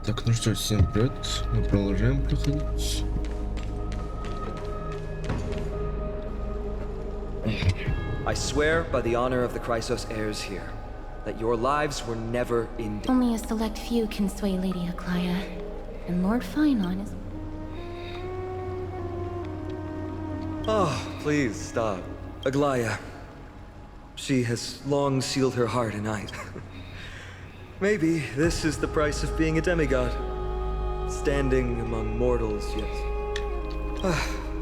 Так, ну что, всем привет. Мы продолжаем проходить. I swear by the honor of the Chrysos heirs here, that your lives were never in danger. Only a select few can sway Lady Aglaya, and Lord Finon is... Oh, please stop. Aglaya. She has long sealed her heart in ice. Maybe this is the price of being a demigod. Standing among mortals, yes.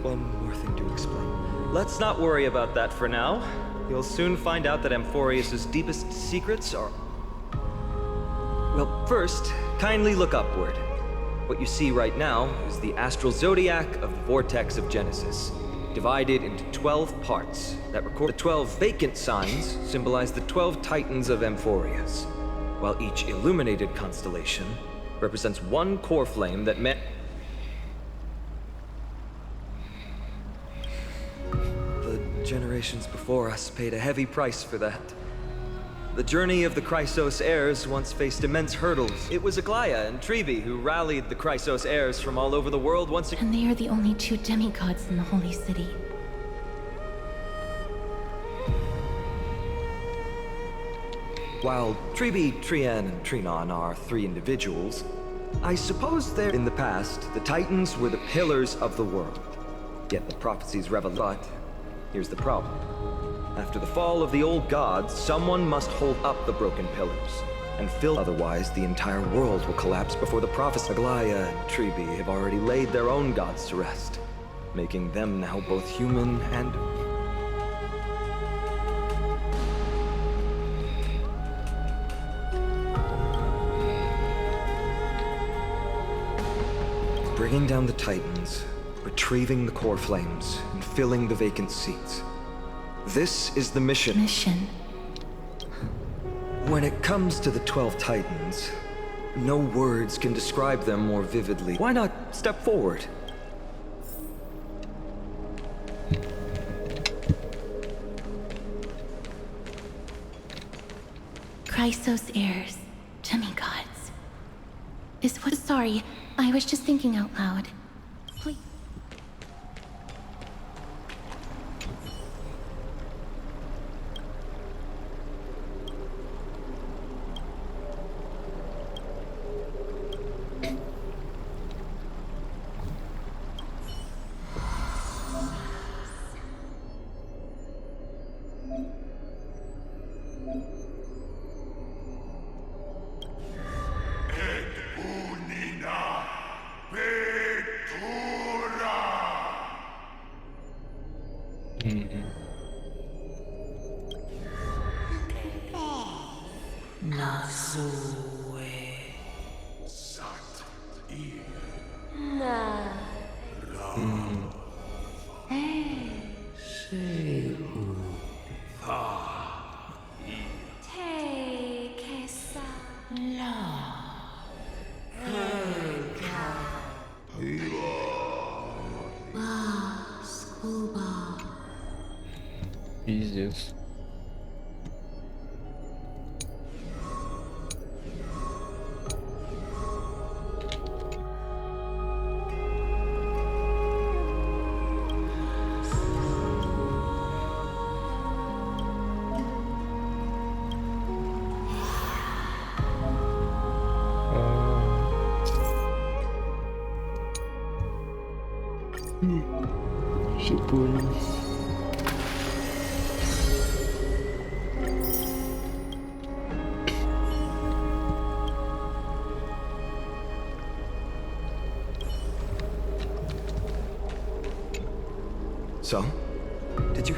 One more thing to explain. Let's not worry about that for now. You'll soon find out that Amphorius' deepest secrets are... Well, first, kindly look upward. What you see right now is the astral zodiac of the vortex of Genesis, divided into 12 parts that record the 12 vacant signs symbolize the 12 titans of Amphorius, while each illuminated constellation represents one core flame that meant... The generations before us paid a heavy price for that. The journey of the Chrysos heirs once faced immense hurdles. It was Aglaya and Trevi who rallied the Chrysos heirs from all over the world once again. And they are the only two demigods in the Holy City. While Trevi, Trian, and Trinon are three individuals, I suppose they're... In the past, the Titans were the pillars of the world. Yet the prophecies revel... But here's the problem. After the fall of the old gods, someone must hold up the broken pillars and fill... Otherwise, the entire world will collapse before the prophets. Aglaya and Trevi have already laid their own gods to rest, making them now both human and... Bringing down the Titans, retrieving the core flames, and filling the vacant seats. This is the mission. Mission. When it comes to the 12 Titans, no words can describe them more vividly. Why not step forward? Chrysos heirs, demigods. Is what... Sorry, I was just thinking out loud. Please. Пиздец. Все понял. So? Did you...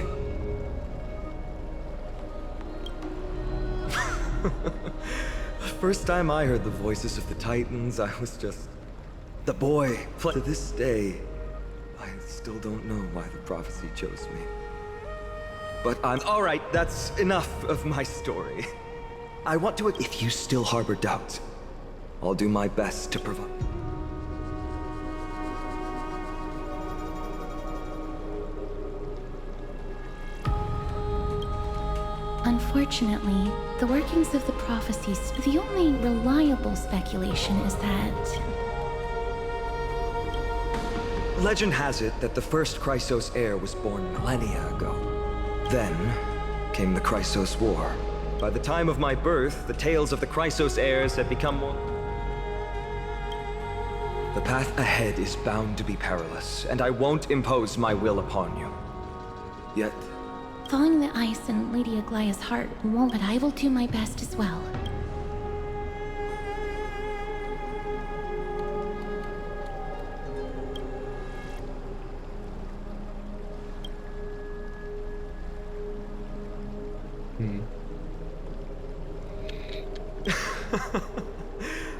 The first time I heard the voices of the Titans, I was just... the boy. To this day, I still don't know why the prophecy chose me. But I'm... Alright, that's enough of my story. I want to... If you still harbor doubts, I'll do my best to provide... Unfortunately, the workings of the prophecies, the only reliable speculation is that... Legend has it that the first Chrysos heir was born millennia ago. Then came the Chrysos War. By the time of my birth, the tales of the Chrysos heirs had become more... The path ahead is bound to be perilous, and I won't impose my will upon you. Yet... Thawing the ice in Lady Aglaya's heart won't, but I will do my best as well.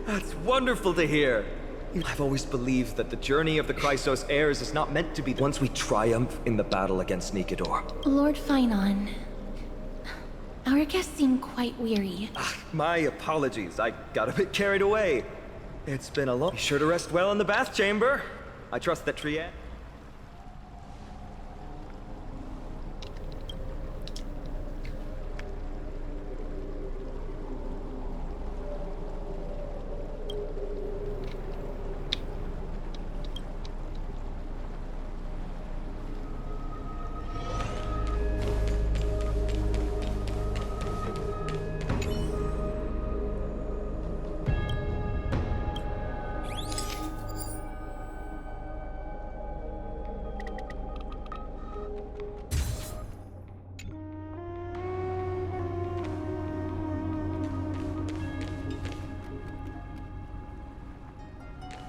That's wonderful to hear. I've always believed that the journey of the Chrysos heirs is not meant to be once we triumph in the battle against Nikedor. Lord Finon, our guests seem quite weary. My apologies, I got a bit carried away. It's been a long... Be sure to rest well in the bath chamber. I trust that Triad...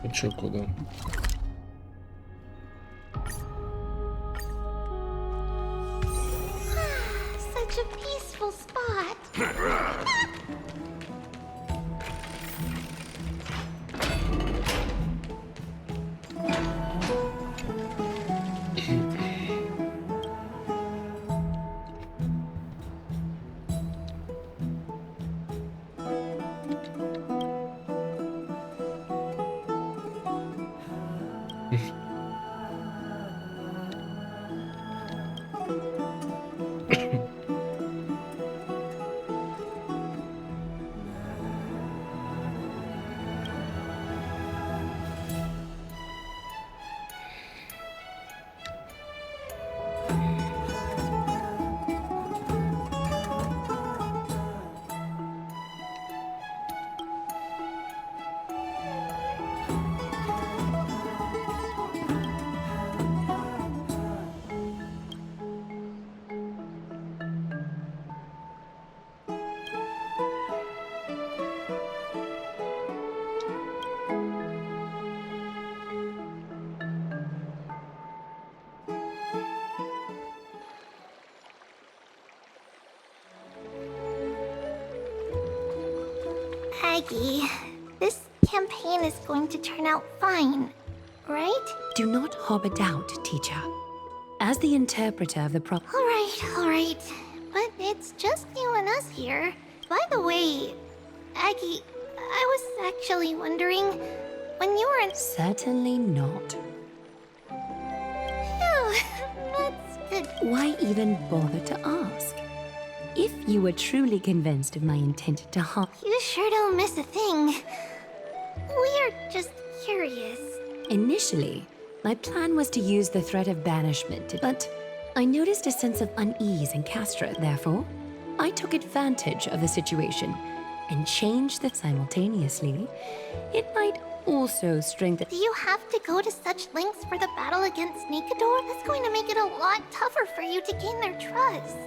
А чё, куда? Such a peaceful spot. Aggie, this campaign is going to turn out fine, right? Do not harbor doubt, teacher. As the interpreter of the All right. But it's just you and us here. By the way, Aggie, I was actually wondering, when you were in... Certainly not. Phew, that's good. Why even bother to ask? If you were truly convinced of my intent to harm... You sure don't miss a thing. We're just curious. Initially, my plan was to use the threat of banishment, but I noticed a sense of unease in Castra. Therefore, I took advantage of the situation and changed the simultaneously. It might also strengthen... Do you have to go to such lengths for the battle against Nikedor? That's going to make it a lot tougher for you to gain their trust.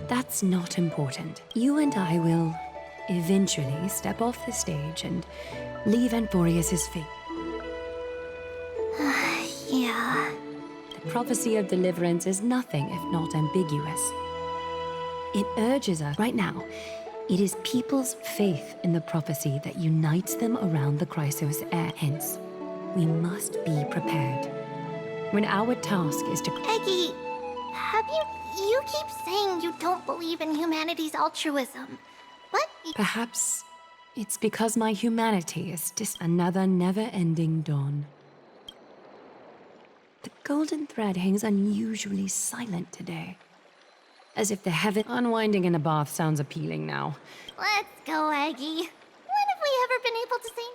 That's not important. You and I will eventually step off the stage and leave Anforius' fate. Yeah. The prophecy of deliverance is nothing if not ambiguous. It urges us right now. It is people's faith in the prophecy that unites them around the Chrysos heir. Hence, we must be prepared. When our task is to... Eggie, you keep saying you don't believe in humanity's altruism, but... Perhaps it's because my humanity is just another never-ending dawn. The golden thread hangs unusually silent today. As if the heaven unwinding in a bath sounds appealing now. Let's go, Aggie. When have we ever been able to sing?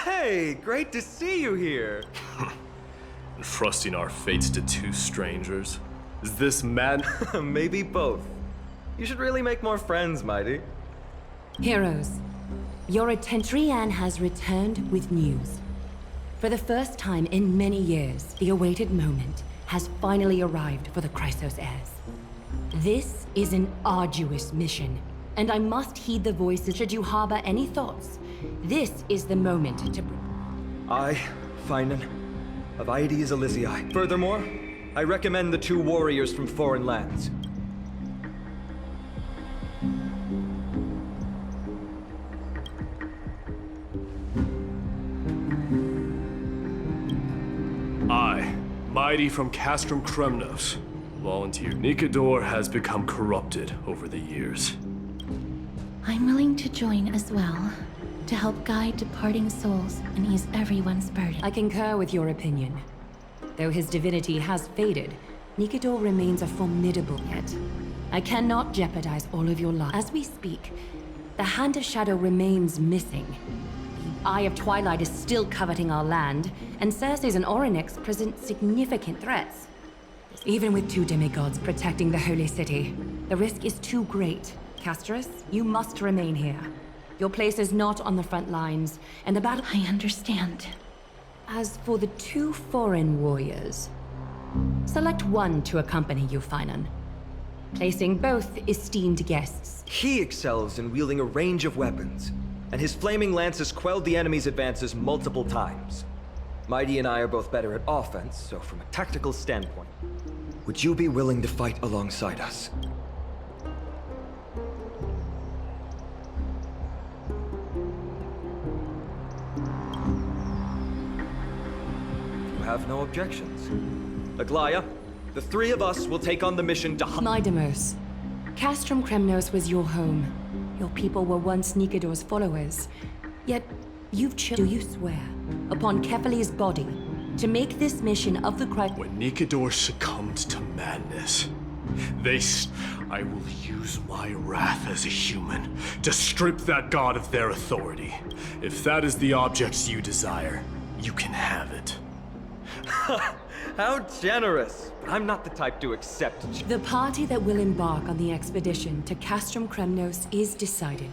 Hey, great to see you here. Entrusting our fates to two strangers? Is this man? Maybe both. You should really make more friends, Mighty. Heroes, your attention. Trian has returned with news. For the first time in many years, the awaited moment has finally arrived for the Chrysos heirs. This is an arduous mission, and I must heed the voices should you harbor any thoughts. This is the moment to... I, Finan, of Aedes Elysiae. Furthermore, I recommend the two warriors from foreign lands. I, Mighty from Castrum Kremnos, volunteer. Nikador has become corrupted over the years. I'm willing to join as well, to help guide departing souls and ease everyone's burden. I concur with your opinion. Though his divinity has faded, Nikador remains a formidable yet. I cannot jeopardize all of your lives. As we speak, the Hand of Shadow remains missing. The Eye of Twilight is still coveting our land, and Circes and Orynyx present significant threats. Even with two demigods protecting the Holy City, the risk is too great. Casterus, you must remain here. Your place is not on the front lines, and the battle... I understand. As for the two foreign warriors, select one to accompany you, Finan. Placing both esteemed guests. He excels in wielding a range of weapons, and his flaming lance has quelled the enemy's advances multiple times. Mighty and I are both better at offense, so from a tactical standpoint, would you be willing to fight alongside us? You have no objections. Aglaya, the three of us will take on the mission to... Mydemos, Castrum Kremnos was your home. Your people were once Nikador's followers. Yet, you've chosen, do you swear, upon Kefali's body, to make this mission of the Christ... When Nikador succumbed to madness, I will use my wrath as a human to strip that god of their authority. If that is the object you desire, you can have it. How generous! I'm not the type to accept. The party that will embark on the expedition to Castrum Kremnos is decided.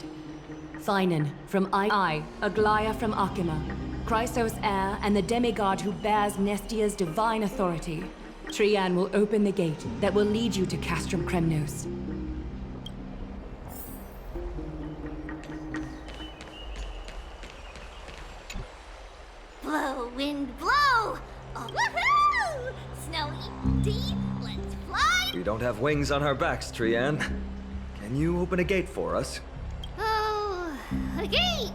Finan from I, Aglaya from Akima, Chrysos heir, and the demigod who bears Nestia's divine authority. Trian will open the gate that will lead you to Castrum Kremnos. Blow, wind, blow! Oh, woohoo! Snowy, deep, let's fly! We don't have wings on our backs, Trian. Can you open a gate for us? Oh, a gate!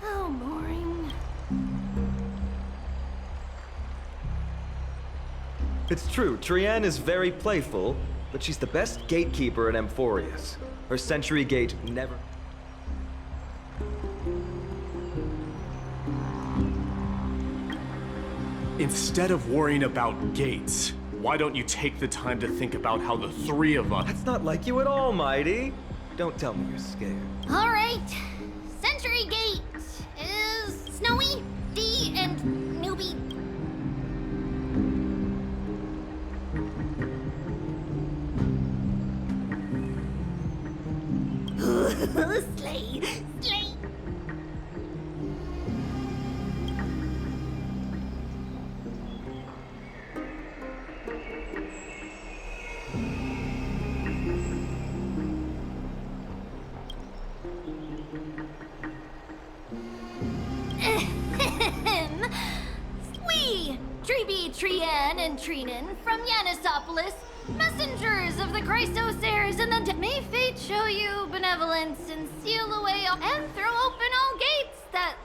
Oh, boring. It's true, Trian is very playful, but she's the best gatekeeper in Amphorius. Her Century Gate never... Instead of worrying about gates, why don't you take the time to think about how the three of us... That's not like you at all, Mighty. Don't tell me you're scared. All right. Century Gate is Snowy, Dee, and Newbie. Slay, slay. We, Treeby, Trian, and Trinan from Yanisopolis, messengers of the Chrysos heirs and the may fate show you benevolence and seal away and throw open all gates that...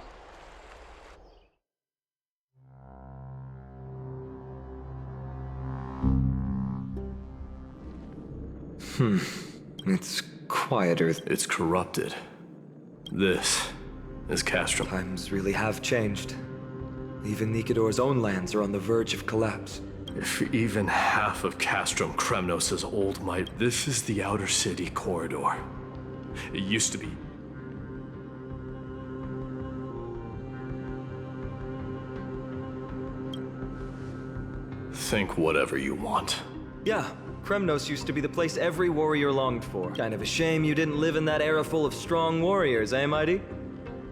It's quieter. It's corrupted. This is Castrum. Times really have changed. Even Nikador's own lands are on the verge of collapse. If even half of Castrum Kremnos' old might... This is the outer city corridor. It used to be... Think whatever you want. Yeah, Kremnos used to be the place every warrior longed for. Kind of a shame you didn't live in that era full of strong warriors, eh, Mighty?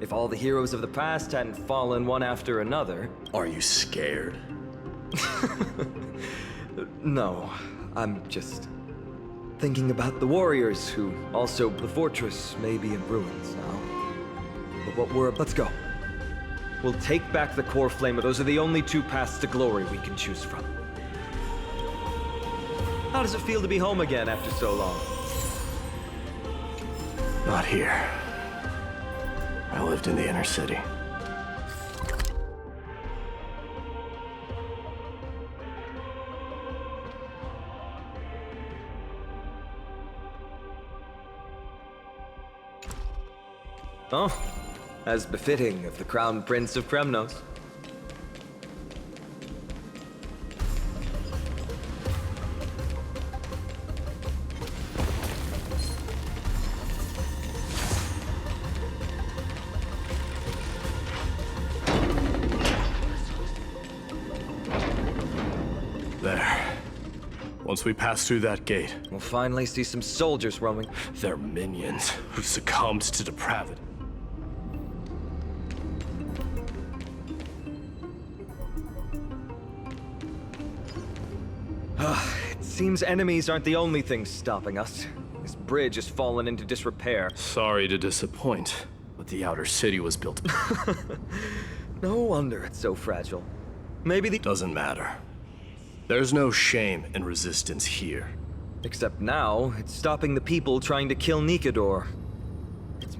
If all the heroes of the past hadn't fallen one after another... Are you scared? No, I'm just thinking about the warriors who also... The fortress may be in ruins now. But what we're... Let's go. We'll take back the core flame. Those are the only two paths to glory we can choose from. How does it feel to be home again after so long? Not here. I lived in the inner city. Oh, as befitting of the Crown Prince of Kremnos. There. Once we pass through that gate, We'll finally see some soldiers roaming. they're minions who succumbed to depravity. It seems enemies aren't the only things stopping us. This bridge has fallen into disrepair. Sorry to disappoint, but the outer city was built... No wonder it's so fragile. Maybe the... Doesn't matter. There's no shame in resistance here. Except now, it's stopping the people trying to kill Nikador. It's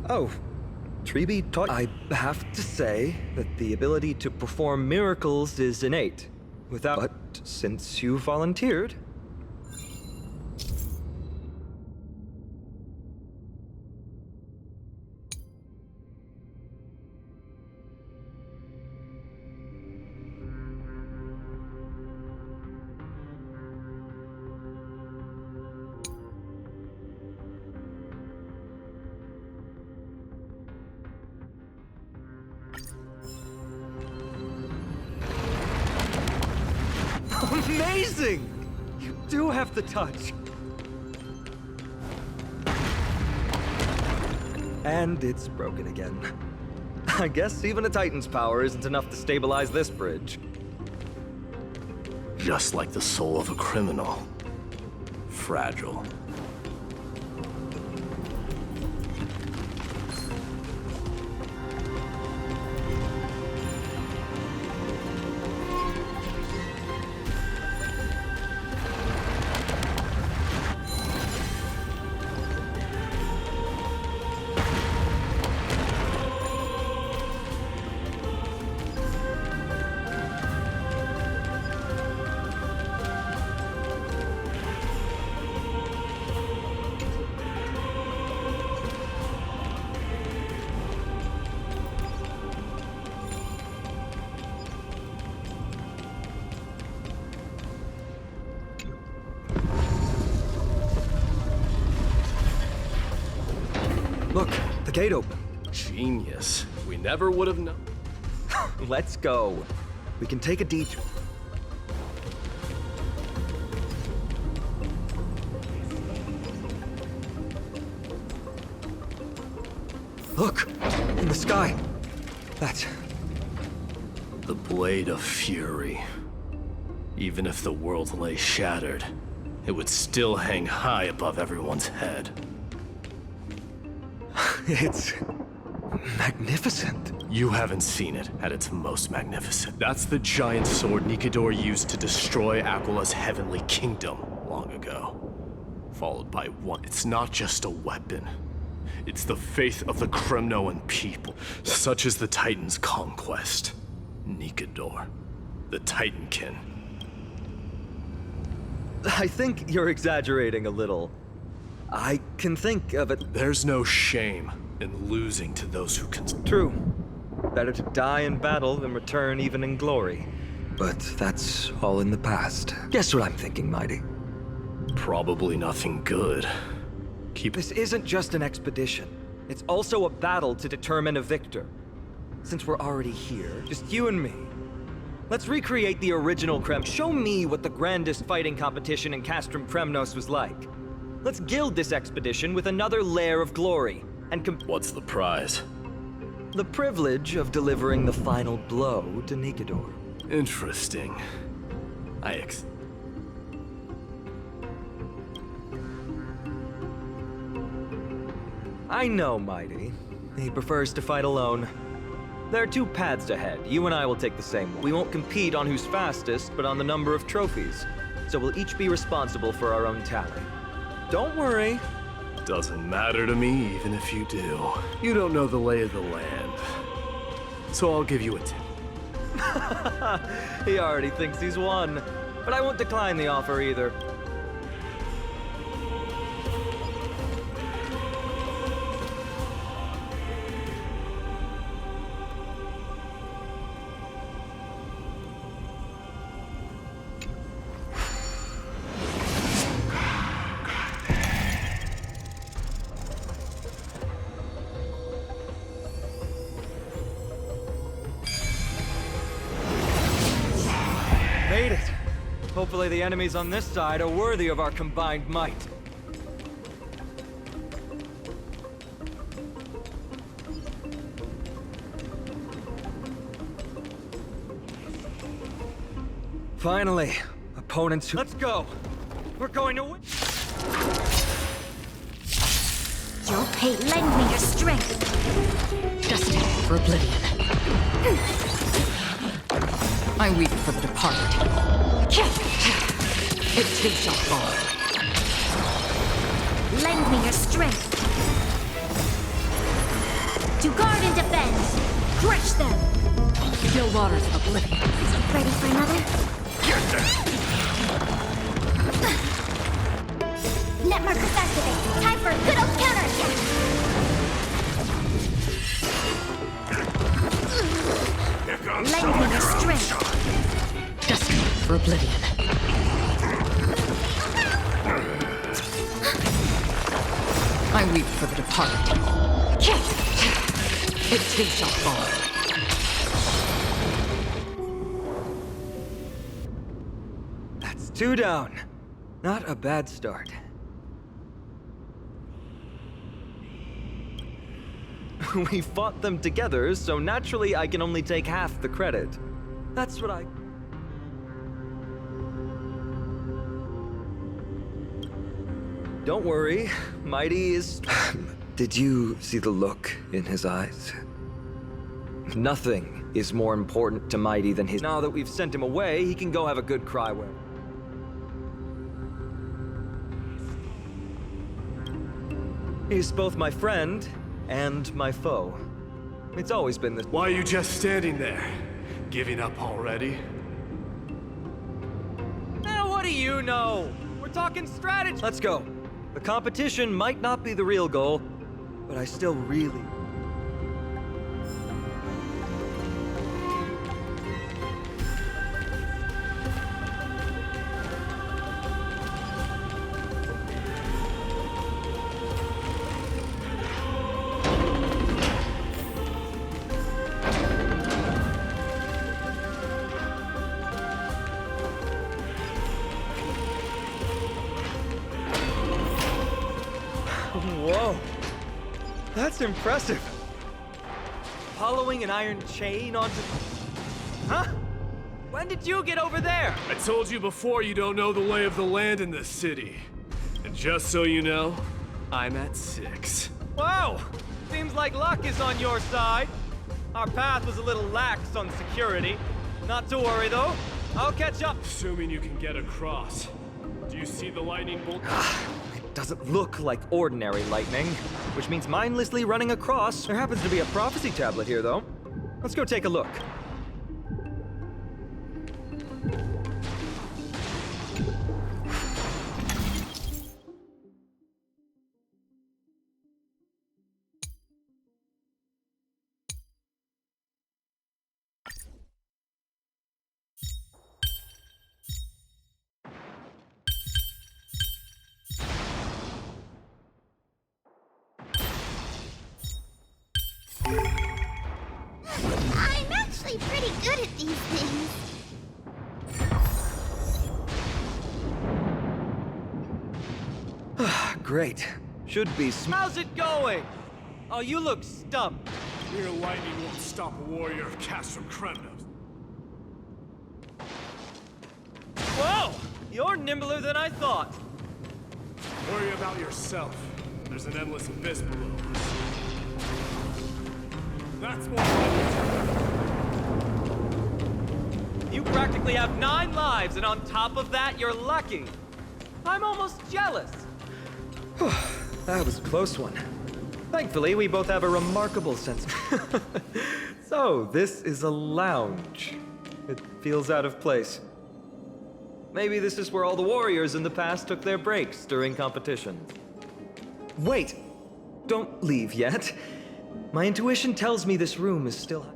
Oh, Treeby taught... I have to say that the ability to perform miracles is innate. But since you volunteered, Amazing! You do have the touch. And it's broken again. I guess even a Titan's power isn't enough to stabilize this bridge. Just like the soul of a criminal. Fragile. Look, the gate open. Genius. We never would have known. Let's go. We can take a detour. Look, in the sky. That's... The blade of fury. Even if the world lay shattered, it would still hang high above everyone's head. It's... magnificent. You haven't seen it at its most magnificent. That's the giant sword Nikador used to destroy Aquila's heavenly kingdom long ago. Followed by one. It's not just a weapon. It's the faith of the Kremnoan people. Such as the Titan's conquest. Nikador, the Titankin. I think you're exaggerating a little. I can think of it. There's no shame in losing to those who can. True. Better to die in battle than return even in glory. But that's all in the past. Guess what I'm thinking, Mighty? Probably nothing good. This isn't just an expedition. It's also a battle to determine a victor. Since we're already here, just you and me. Let's recreate the original Krem. Show me what the grandest fighting competition in Castrum Kremnos was like. Let's gild this expedition with another layer of glory, and What's the prize? the privilege of delivering the final blow to Nikador. Interesting. I know, Mighty. He prefers to fight alone. There are two paths ahead. You and I will take the same one. We won't compete on who's fastest, but on the number of trophies. So we'll each be responsible for our own tally. Don't worry. Doesn't matter to me, even if you do. You don't know the lay of the land. So I'll give you a tip. He already thinks he's won. But I won't decline the offer either. Made it! Hopefully the enemies on this side are worthy of our combined might. Finally, opponents who— Let's go! We're going to win! Your hate lend me your strength. Destined for oblivion. I weep for the departed. It too shall fall. Lend me your strength. To guard and defend. Crush them. Still waters of oblivion. Ready for another? Net markers activate. Time for a good old counterattack. Lend me your strength. Destined for oblivion. I weep for the departed. It too shall fall. 2 down. Not a bad start. We fought them together, so naturally I can only take half the credit. That's what I... Don't worry, Mighty is... Did you see the look in his eyes? Nothing is more important to Mighty than his... Now that we've sent him away, he can go have a good cry with. He's both my friend and my foe. It's always been this. Why are you just standing there? Giving up already? What do you know? We're talking strategy. Let's go. The competition might not be the real goal, but I still really... Whoa, that's impressive. Following an iron chain onto... Huh? When did you get over there? I told you before you don't know the lay of the land in this city. And just so you know, I'm at 6. Whoa, seems like luck is on your side. Our path was a little lax on security. Not to worry though, I'll catch up. Assuming you can get across. Do you see the lightning bolt? Doesn't look like ordinary lightning, which means mindlessly running across. There happens to be a prophecy tablet here, though. Let's go take a look. I'm actually pretty good at these things. Great. Should be How's it going? Oh, you look stumped. Mere lightning won't stop a warrior of Castro Kremnos. Whoa! You're nimbler than I thought. Worry about yourself. There's an endless abyss below us. That's more fun. You practically have 9 lives, and on top of that, you're lucky. I'm almost jealous. That was a close one. Thankfully, we both have a remarkable sense. So, this is a lounge. It feels out of place. Maybe this is where all the warriors in the past took their breaks during competition. Wait! Don't leave yet. My intuition tells me this room is still...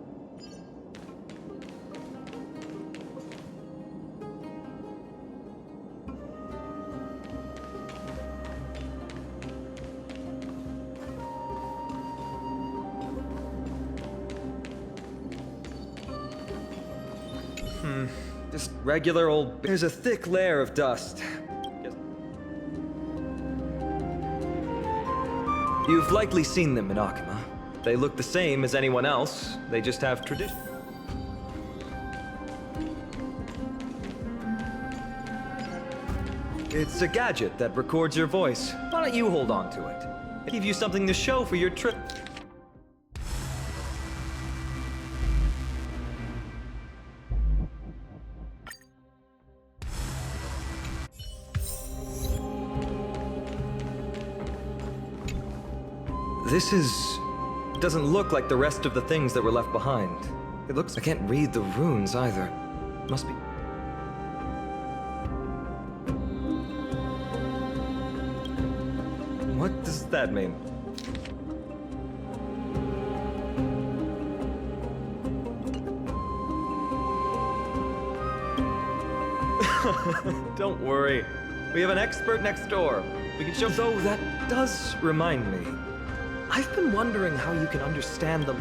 Just regular old... There's a thick layer of dust. You've likely seen them in Akima. They look the same as anyone else. They just have tradition. It's a gadget that records your voice. Why don't you hold on to it? It'll give you something to show for your trip. Doesn't look like the rest of the things that were left behind. It looks... I can't read the runes either. Must be... What does that mean? Don't worry. We have an expert next door. We can show... Though that does remind me. I've been wondering how you can understand them.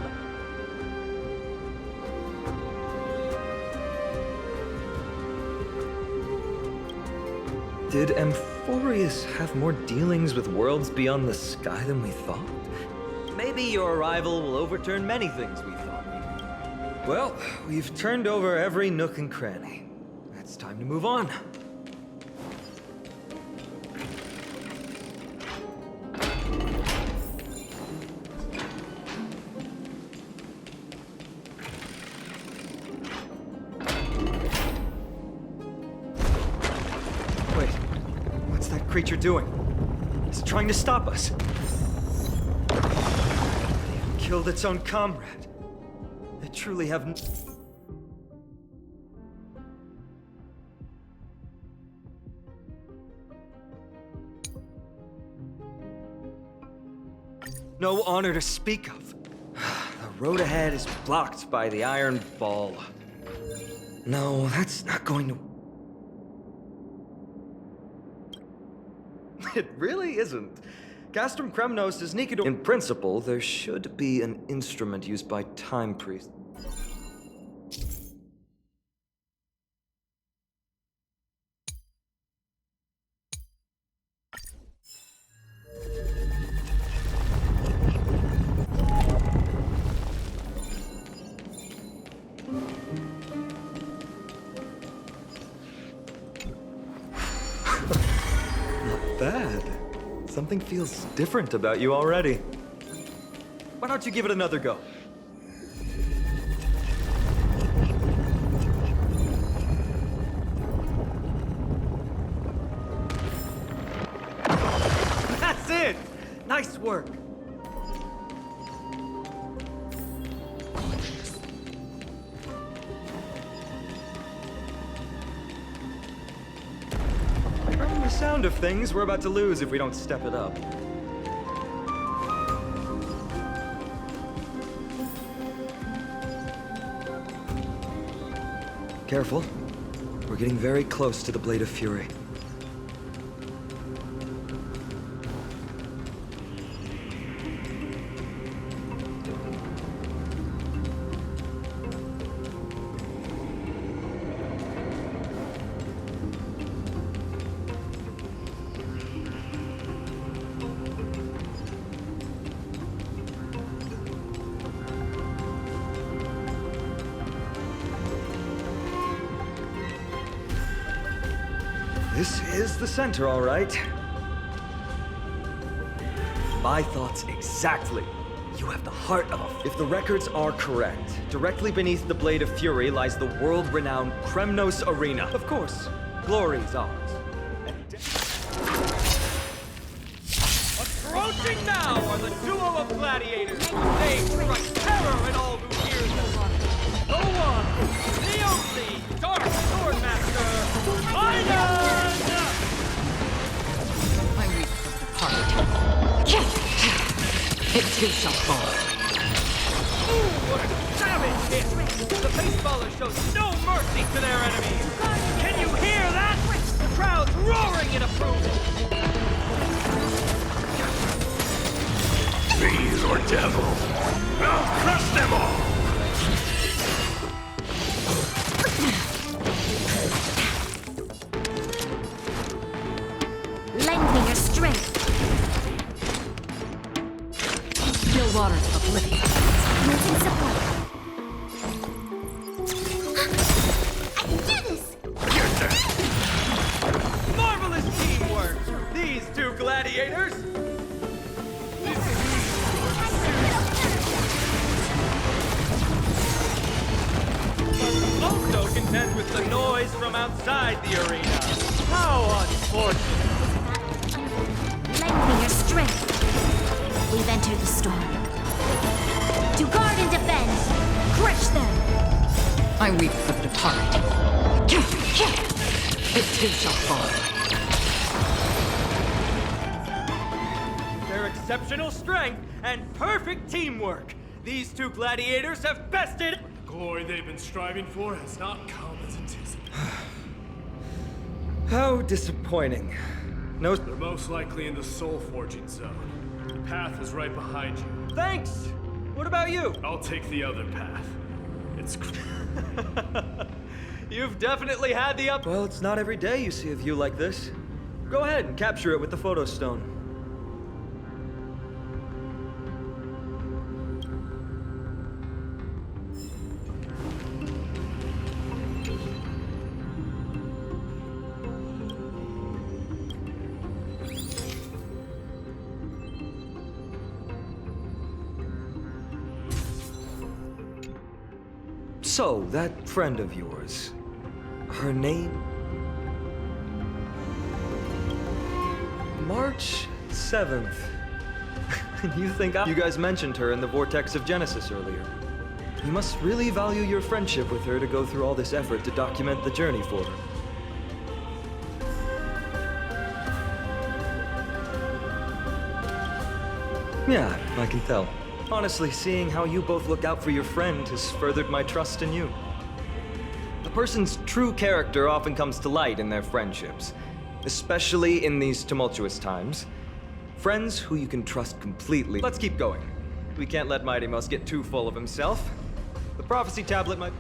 Did Amphorius have more dealings with worlds beyond the sky than we thought? Maybe your arrival will overturn many things we thought. Well, we've turned over every nook and cranny. It's time to move on. Wait, what's that creature doing? It's trying to stop us. It killed its own comrade. They truly have no honor to speak of. The road ahead is blocked by the iron ball. No, that's not going to... It really isn't. Castrum Kremnos is Nikidor. In principle, there should be an instrument used by time priests. Bad. Something feels different about you already. Why don't you give it another go? That's it! Nice work! From the sound of things, we're about to lose if we don't step it up. Careful. We're getting very close to the Blade of Fury. This is the center, all right. My thoughts exactly. You have the heart of a... If the records are correct, directly beneath the Blade of Fury lies the world-renowned Kremnos Arena. Of course, glory is ours. Approaching now are the duo of gladiators. They strike terror in all who hears them. The one, the only, Dark Swordmaster, Minor! I weep for the departed. It too shall fall. Ooh, what a savage hit! The baseballer shows no mercy to their enemies. Can you hear that? The crowd's roaring in approval. Fiends or devils, I'll crush them all! Lend me your strength. Still waters of oblivion. Using support. I can do this! Marvelous teamwork! These two gladiators! Also contend with the noise from outside the arena. How unfortunate! Lend me your strength. We've entered the storm. To guard and defend, crush them! I weep for the departed. It too shall fall. Their exceptional strength and perfect teamwork. These two gladiators have bested... The glory they've been striving for has not come as anticipated. How disappointing. No... They're most likely in the soul forging zone. The path is right behind you. Thanks! What about you? I'll take the other path. It's... You've definitely had the up... Well, it's not every day you see a view like this. Go ahead and capture it with the photo stone. So, that friend of yours, her name? March 7th. You think you guys mentioned her in the Vortex of Genesis earlier. You must really value your friendship with her to go through all this effort to document the journey for her. Yeah, I can tell. Honestly, seeing how you both look out for your friend has furthered my trust in you. A person's true character often comes to light in their friendships, especially in these tumultuous times. Friends who you can trust completely. Let's keep going. We can't let Mighty Mouse get too full of himself. The prophecy tablet might...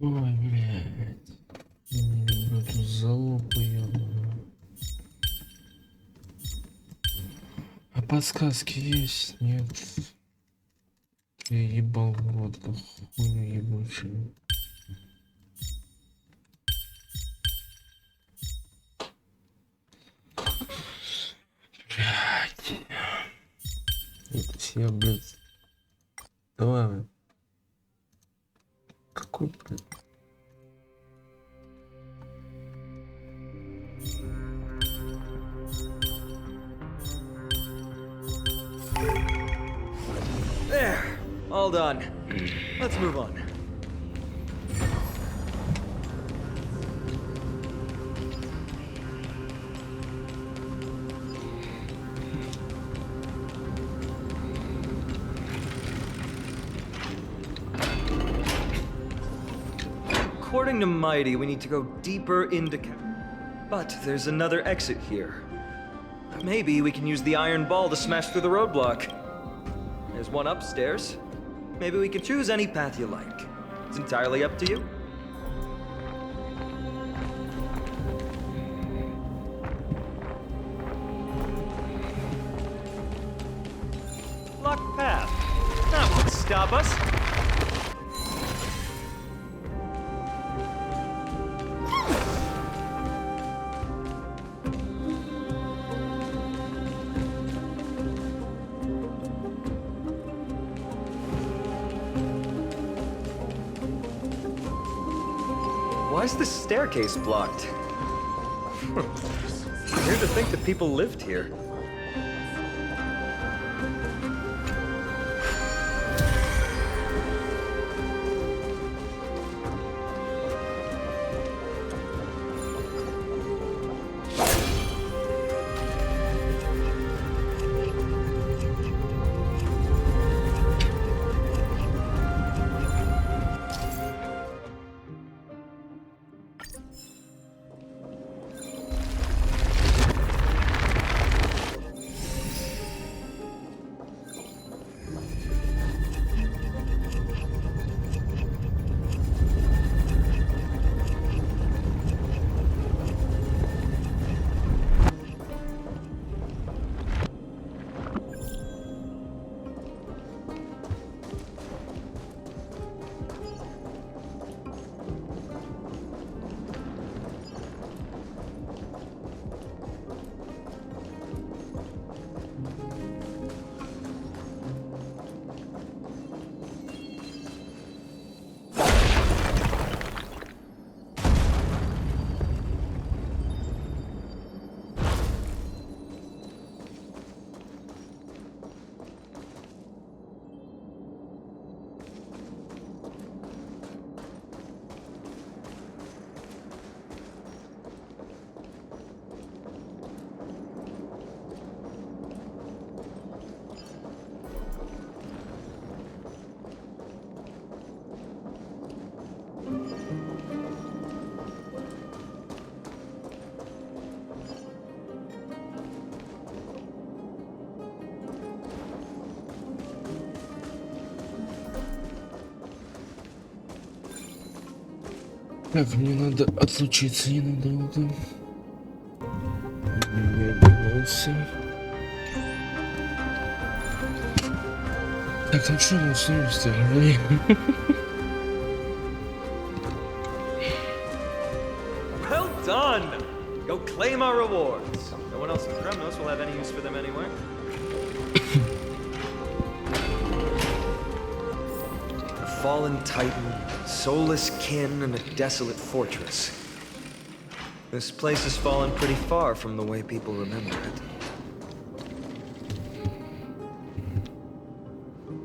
Ой, блядь. Я не люблю эту залупу, ёбаную. А подсказки есть? Нет. Я ебал в рот, как хуйню ебучую. Блядь. Это все, блядь. Давай. Какой, блядь? There! All done. Let's move on. According to Mighty, we need to go deeper into but there's another exit here. Maybe we can use the iron ball to smash through the roadblock. There's one upstairs. Maybe we can choose any path you like. It's entirely up to you. Locked path. That won't stop us. Why is this staircase blocked? Weird to think that people lived here. Так, мне надо отлучиться ненадолго. Я вернулся. Так, ну что мы с ним сделали? Well done! Go claim our rewards. No one else in Kremnos will have any use for them anyway. A fallen titan, soulless kin, and a desolate fortress. This place has fallen pretty far from the way people remember it.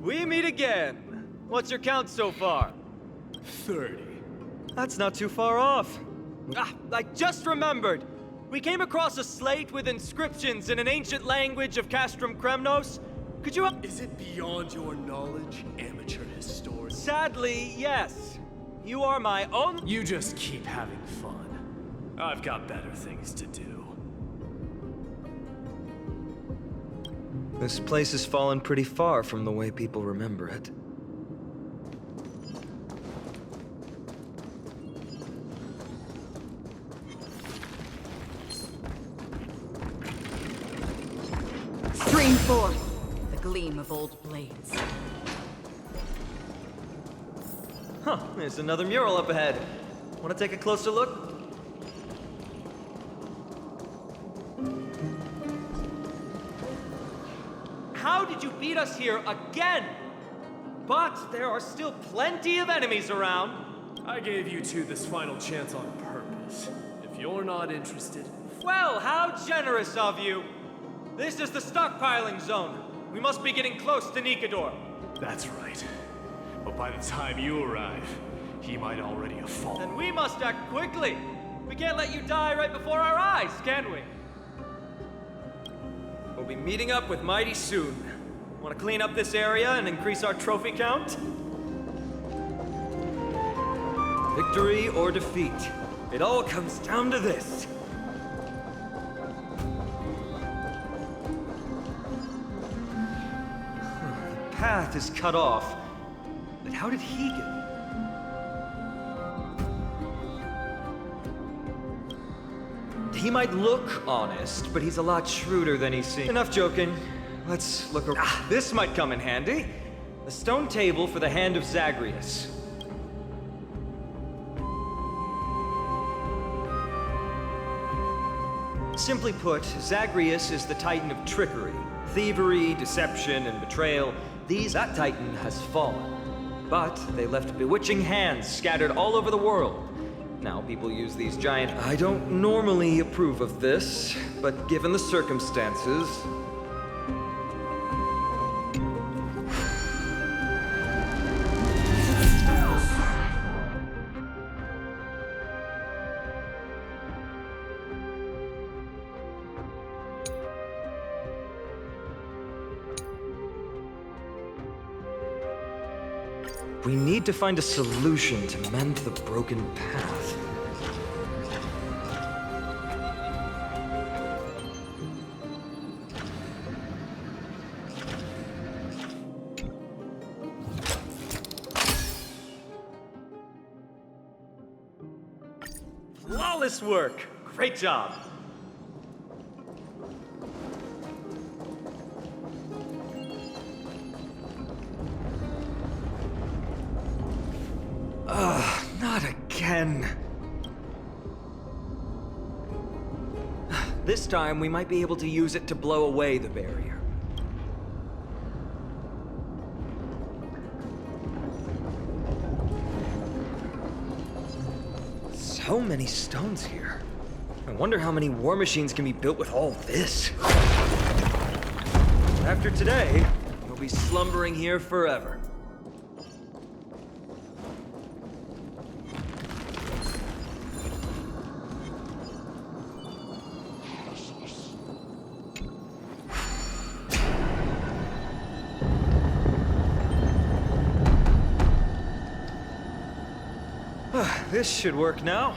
We meet again. What's your count so far? 30. That's not too far off. Ah, I just remembered. We came across a slate with inscriptions in an ancient language of Castrum Kremnos. Could you... Is it beyond your knowledge, amateur historian? Sadly, yes. You are my own... You just keep having fun. I've got better things to do. This place has fallen pretty far from the way people remember it. Stream forth the gleam of old blades. Huh, there's another mural up ahead. Want to take a closer look? How did you beat us here again? But there are still plenty of enemies around. I gave you two this final chance on purpose. If you're not interested... Well, how generous of you. This is the stockpiling zone. We must be getting close to Nikador. That's right. But by the time you arrive, he might already have fallen. Then we must act quickly. We can't let you die right before our eyes, can we? We'll be meeting up with Mighty soon. Want to clean up this area and increase our trophy count? Victory or defeat, it all comes down to this. The path is cut off, but how did he get... He might look honest, but he's a lot shrewder than he seems. Enough joking. Let's look around. Ah, this might come in handy. The stone table for the hand of Zagreus. Simply put, Zagreus is the titan of trickery, thievery, deception, and betrayal. That titan has fallen. But they left bewitching hands scattered all over the world. Now people use these giant... I don't normally approve of this, but given the circumstances... We need to find a solution to mend the broken path. Flawless work! Great job! Not again. This time, we might be able to use it to blow away the barrier. So many stones here. I wonder how many war machines can be built with all this. After today, we'll be slumbering here forever. This should work now.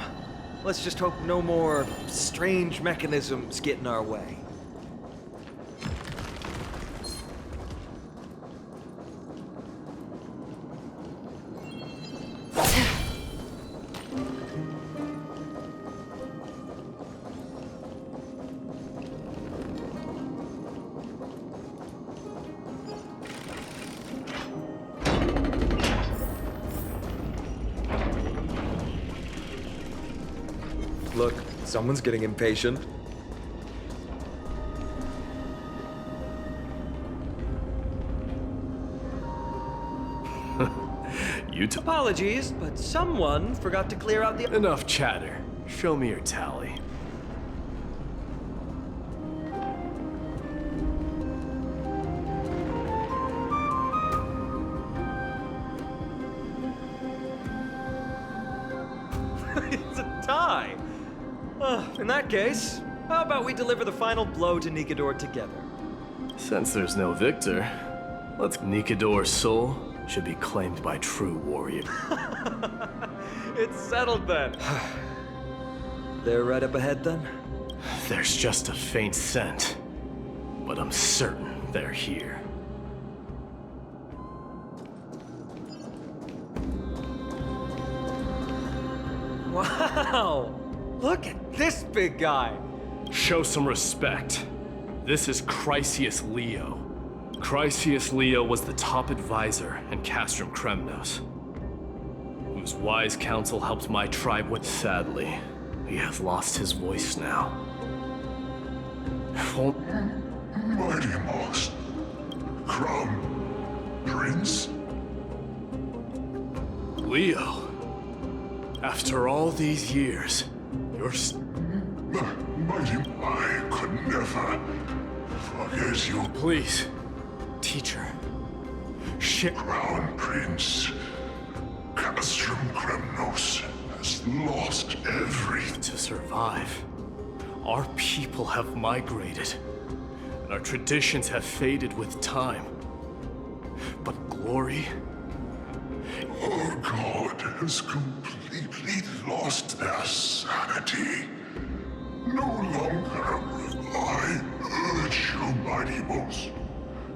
Let's just hope no more strange mechanisms get in our way. Look, someone's getting impatient. Apologies, but someone forgot to clear out the... Enough chatter. Show me your tally. It's a tie! In that case, how about we deliver the final blow to Nikador together? Since there's no victor, let's... Nikador's soul should be claimed by true warrior. It's settled then. They're right up ahead then? There's just a faint scent, but I'm certain they're here. Wow! Look at this big guy! Show some respect. This is Chrysius Leo. Chrysius Leo was the top advisor in Castrum Kremnos, whose wise counsel helped my tribe with... Sadly, he has lost his voice now. Mighty Moss. Crown Prince? Leo, after all these years, you're... Mighty, I could never forget you. Please, teacher. Crown Prince. Castrum Kremnos has lost everything. To survive, our people have migrated, and our traditions have faded with time. But glory... Our god has completely lost their sanity. No longer will I urge you, Mighty Moss,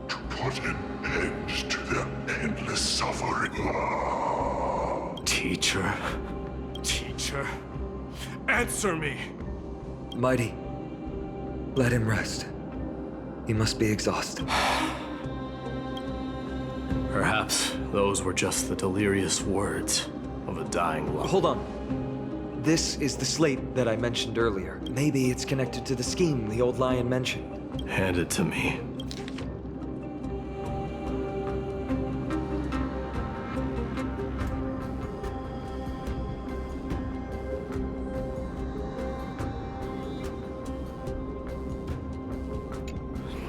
to put an end to their endless suffering. Teacher? Teacher? Answer me! Mighty, let him rest. He must be exhausted. Perhaps those were just the delirious words of a dying love. Hold on. This is the slate that I mentioned earlier. Maybe it's connected to the scheme the old lion mentioned. Hand it to me.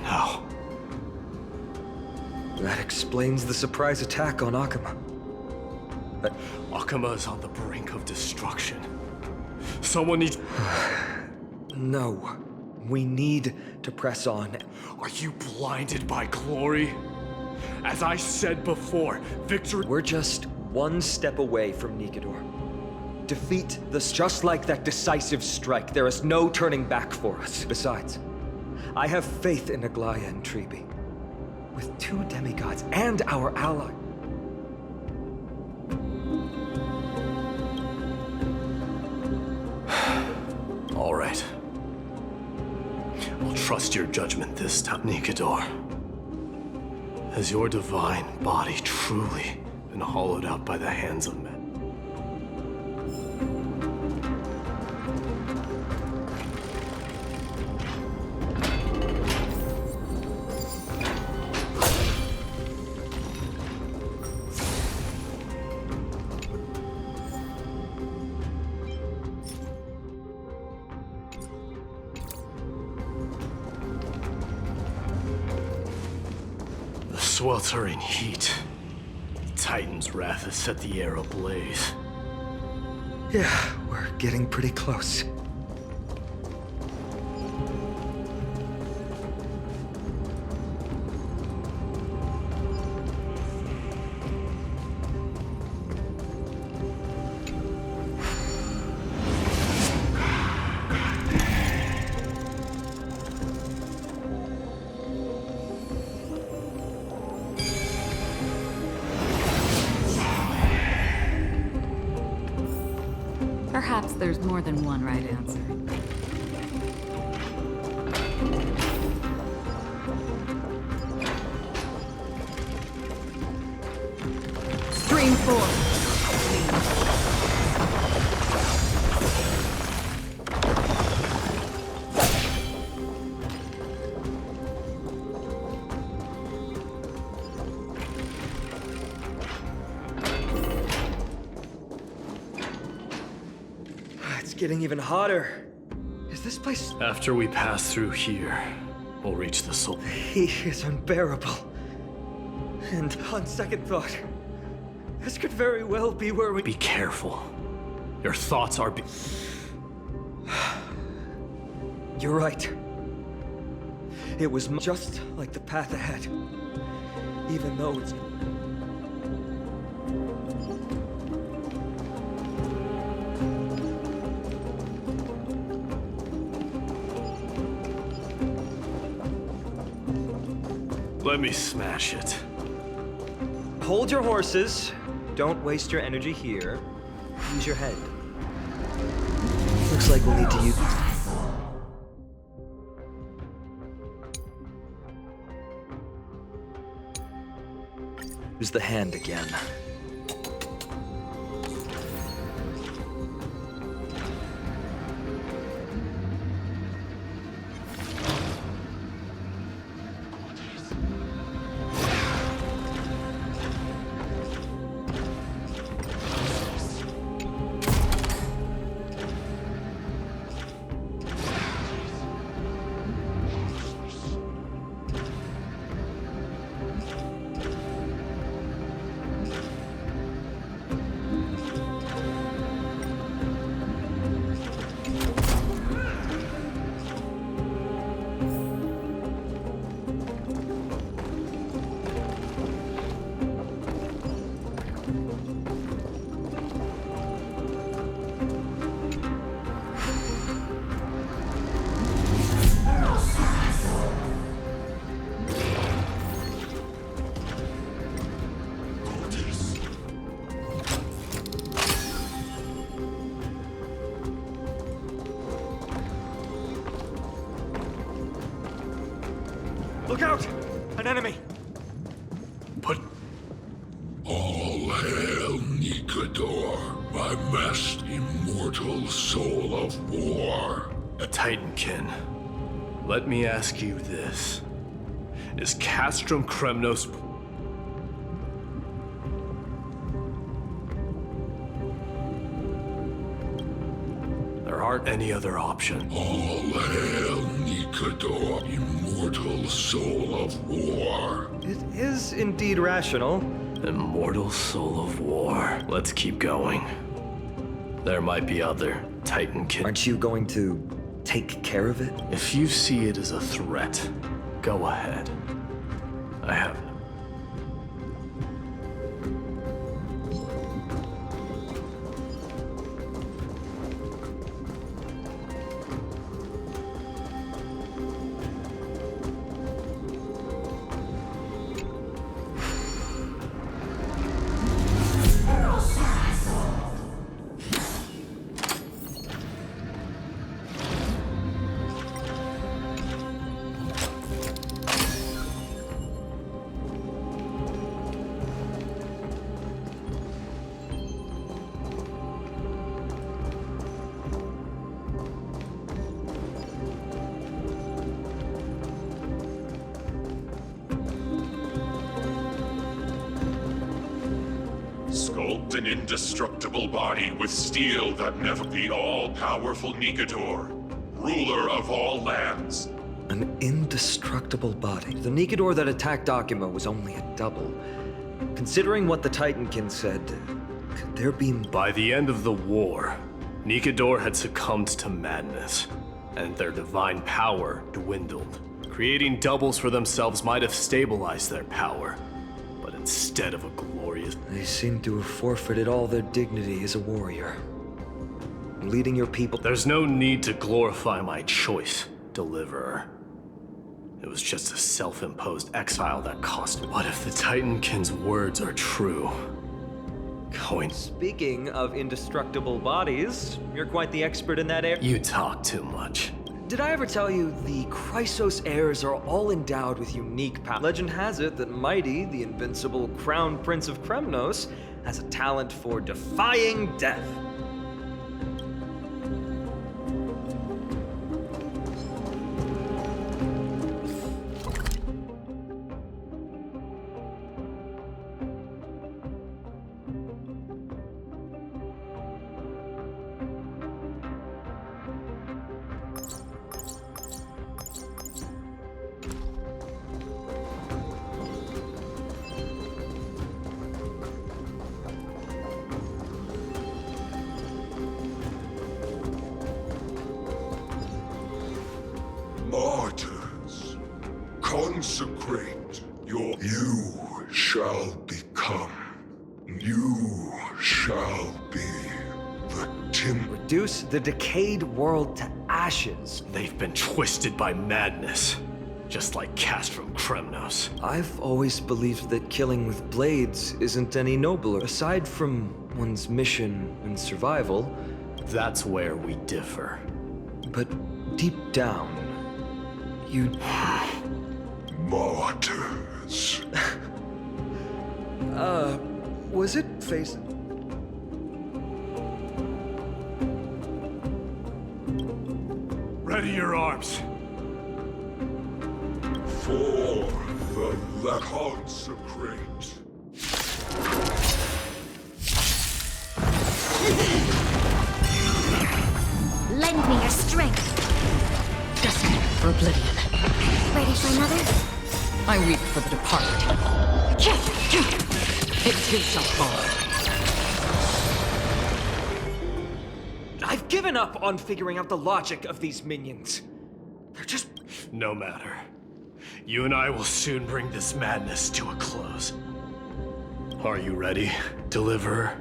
No. That explains the surprise attack on Akama. Akama is on the brink of destruction. Someone needs... No. We need to press on. Are you blinded by glory? As I said before, victory... We're just one step away from Nikador. Defeat this just like that decisive strike. There is no turning back for us. Besides, I have faith in Aglaya and Tribi. With two demigods and our ally. All right. I'll trust your judgment this time, Nikador. Has your divine body truly been hollowed out by the hands of men? Sweltering heat. The Titan's wrath has set the air ablaze. Yeah, we're getting pretty close. Perhaps there's more than one right answer. Stream 4. It's getting even hotter. Is this place... After we pass through here, we'll reach the soul. The heat is unbearable. And on second thought, this could very well be where we... Be careful. Your thoughts are You're right. It was just like the path ahead. Even though it's... Let me smash it. Hold your horses. Don't waste your energy here. Use your head. Looks like we'll need to use... Use the hand again. Look out! An enemy! But All hail Nikador, my masked immortal soul of war. a Titankin. Let me ask you this. Is Castrum Kremnos... There aren't any other options. All hail Nikador, immortal soul of war. It is indeed rational. Immortal soul of war. Let's keep going. There might be other Titankin. Aren't you going to take care of it? If you see it as a threat, go ahead. I have... Sculpt an indestructible body with steel that never the all-powerful Nikador, ruler of all lands. An indestructible body. The Nikador that attacked Akima was only a double. Considering what the Titankin said, could there be... By the end of the war, Nikador had succumbed to madness, and their divine power dwindled. Creating doubles for themselves might have stabilized their power, but instead of a glorious... They seem to have forfeited all their dignity as a warrior. Leading your people... There's no need to glorify my choice, Deliverer. It was just a self-imposed exile that cost me. What if the Titankin's words are true? Speaking of indestructible bodies, you're quite the expert in that area. You talk too much. Did I ever tell you the Chrysos heirs are all endowed with unique power? Legend has it that Mighty, the invincible crown prince of Kremnos, has a talent for defying death. Martyrs, consecrate your... You shall become. You shall be the timber. Reduce the decayed world to ashes. They've been twisted by madness, just like cast from Kremnos. I've always believed that killing with blades isn't any nobler. Aside from one's mission and survival, That's where we differ. but deep down, you... Martyrs. Was it face... Ready your arms. For the consecrate. Lend me your strength. Destiny for oblivion. Ready for another? I weep for the departed. It too shall fall. I've given up on figuring out the logic of these minions. They're just... No matter. You and I will soon bring this madness to a close. Are you ready, Deliverer?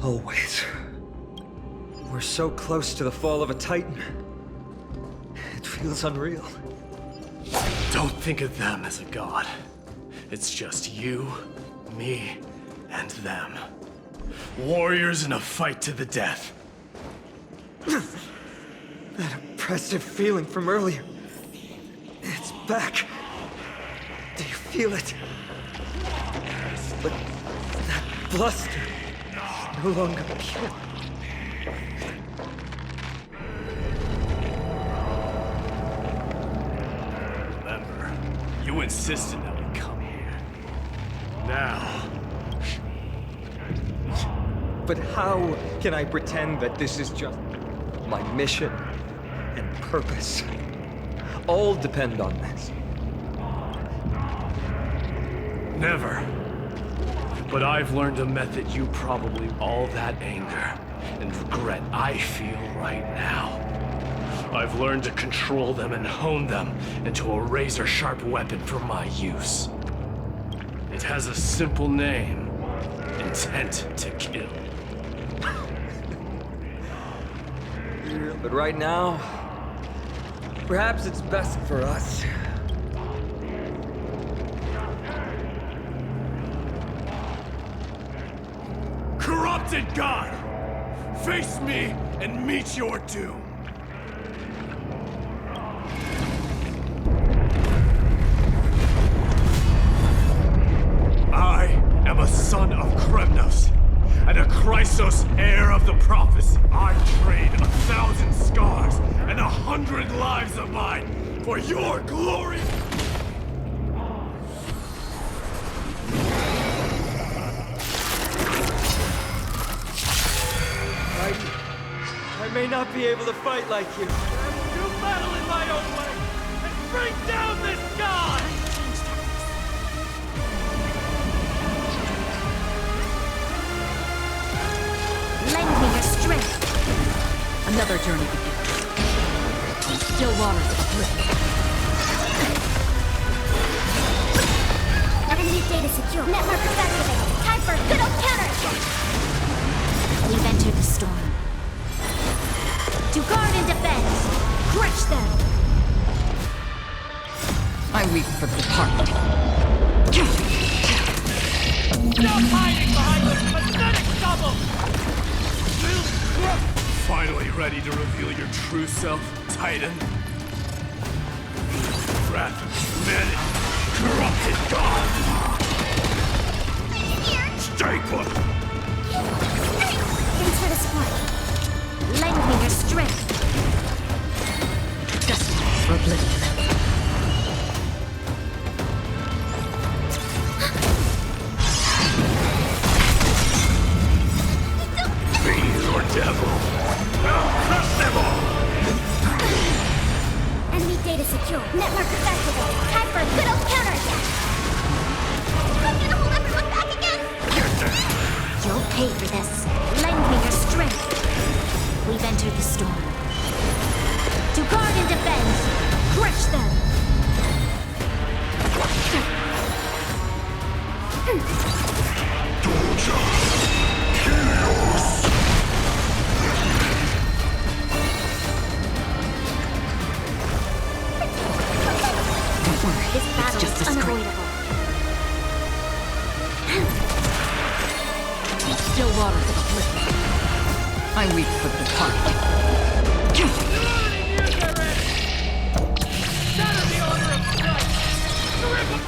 Always. We're so close to the fall of a Titan. It feels unreal. Don't think of them as a god. It's just you, me, and them. Warriors in a fight to the death. That oppressive feeling from earlier. It's back. Do you feel it? But that bluster is no longer pure. Remember, you insisted that we come here. Now, But how can I pretend that this is just my mission and purpose? All depend on this. never. But I've learned a method you probably... All that anger and regret I feel right now. I've learned to control them and hone them into a razor-sharp weapon for my use. It has a simple name. Intent to kill. But right now, perhaps it's best for us. Corrupted God! Face me and meet your doom! I am a son of Kremnos, and a Chrysos heir of the prophecy. I trade 1,000 scars and 100 lives of mine for your glory! I may not be able to fight like you. Do battle in my own way and bring down this god! Lend me your strength. Another journey begins. In still waters of oblivion. Enemy data secure. Network is activated. Time for a good old counterattack. We've entered the storm. To guard and defend. Crush them. I weep for the departed. Stop hiding behind this pathetic double! Finally ready to reveal your true self, Titan? Wrath of humanity, corrupted God! Stay put! Thanks for the support. Lend me your strength. Destiny for oblivion. Fiend or devil, I'll crush them all! Enemy data secure. Network is activated. Time for a good old counterattack. I'm gonna hold everyone back again. You'll pay for this. Lend me your strength. We've entered the storm. I weep for the departed. Shatter the order of strike! Terrific!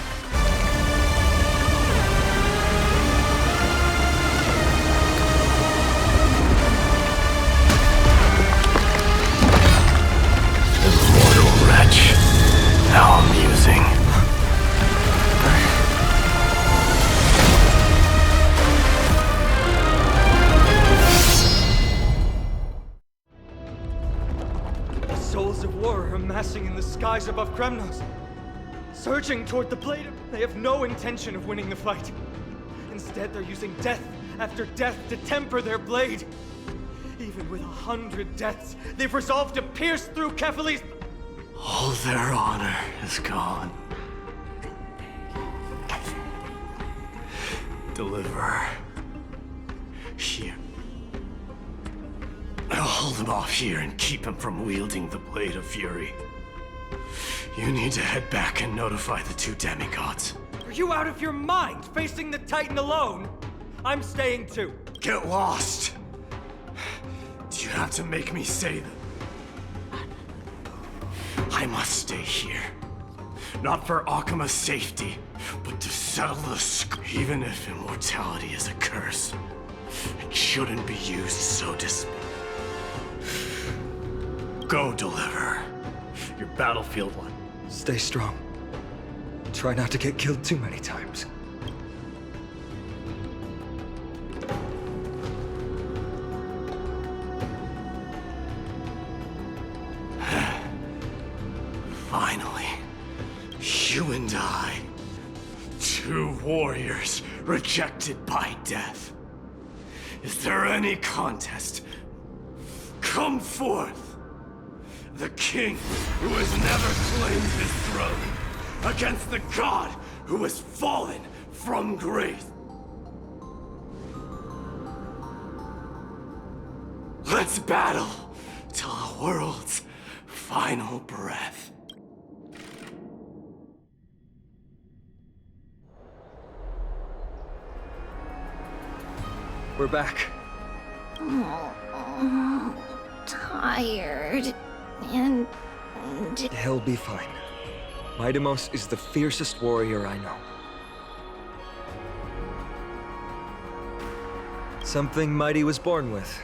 Immortal wretch. How amusing. The souls of war are amassing in the skies above Kremnos, surging toward the blade. They have no intention of winning the fight. Instead, they're using death after death to temper their blade. Even with 100 deaths, they've resolved to pierce through Kefali's. All their honor is gone. Deliverer. Here. I'll hold him off here and keep him from wielding the Blade of Fury. You need to head back and notify the two demigods. Are you out of your mind, facing the Titan alone? I'm staying too. Get lost! Do you have to make me say that? I must stay here. Not for Akima's safety, but to settle the even if immortality is a curse, it shouldn't be used so Go, Deliverer. Your battlefield one. Stay strong. Try not to get killed too many times. Finally, you and I, two warriors rejected by death. Is there any contest? Come forth! The king who has never claimed his throne against the god who has fallen from grace. Let's battle till the world's final breath. We're back. Tired. And... He'll be fine. Midamos is the fiercest warrior I know. Something Mighty was born with.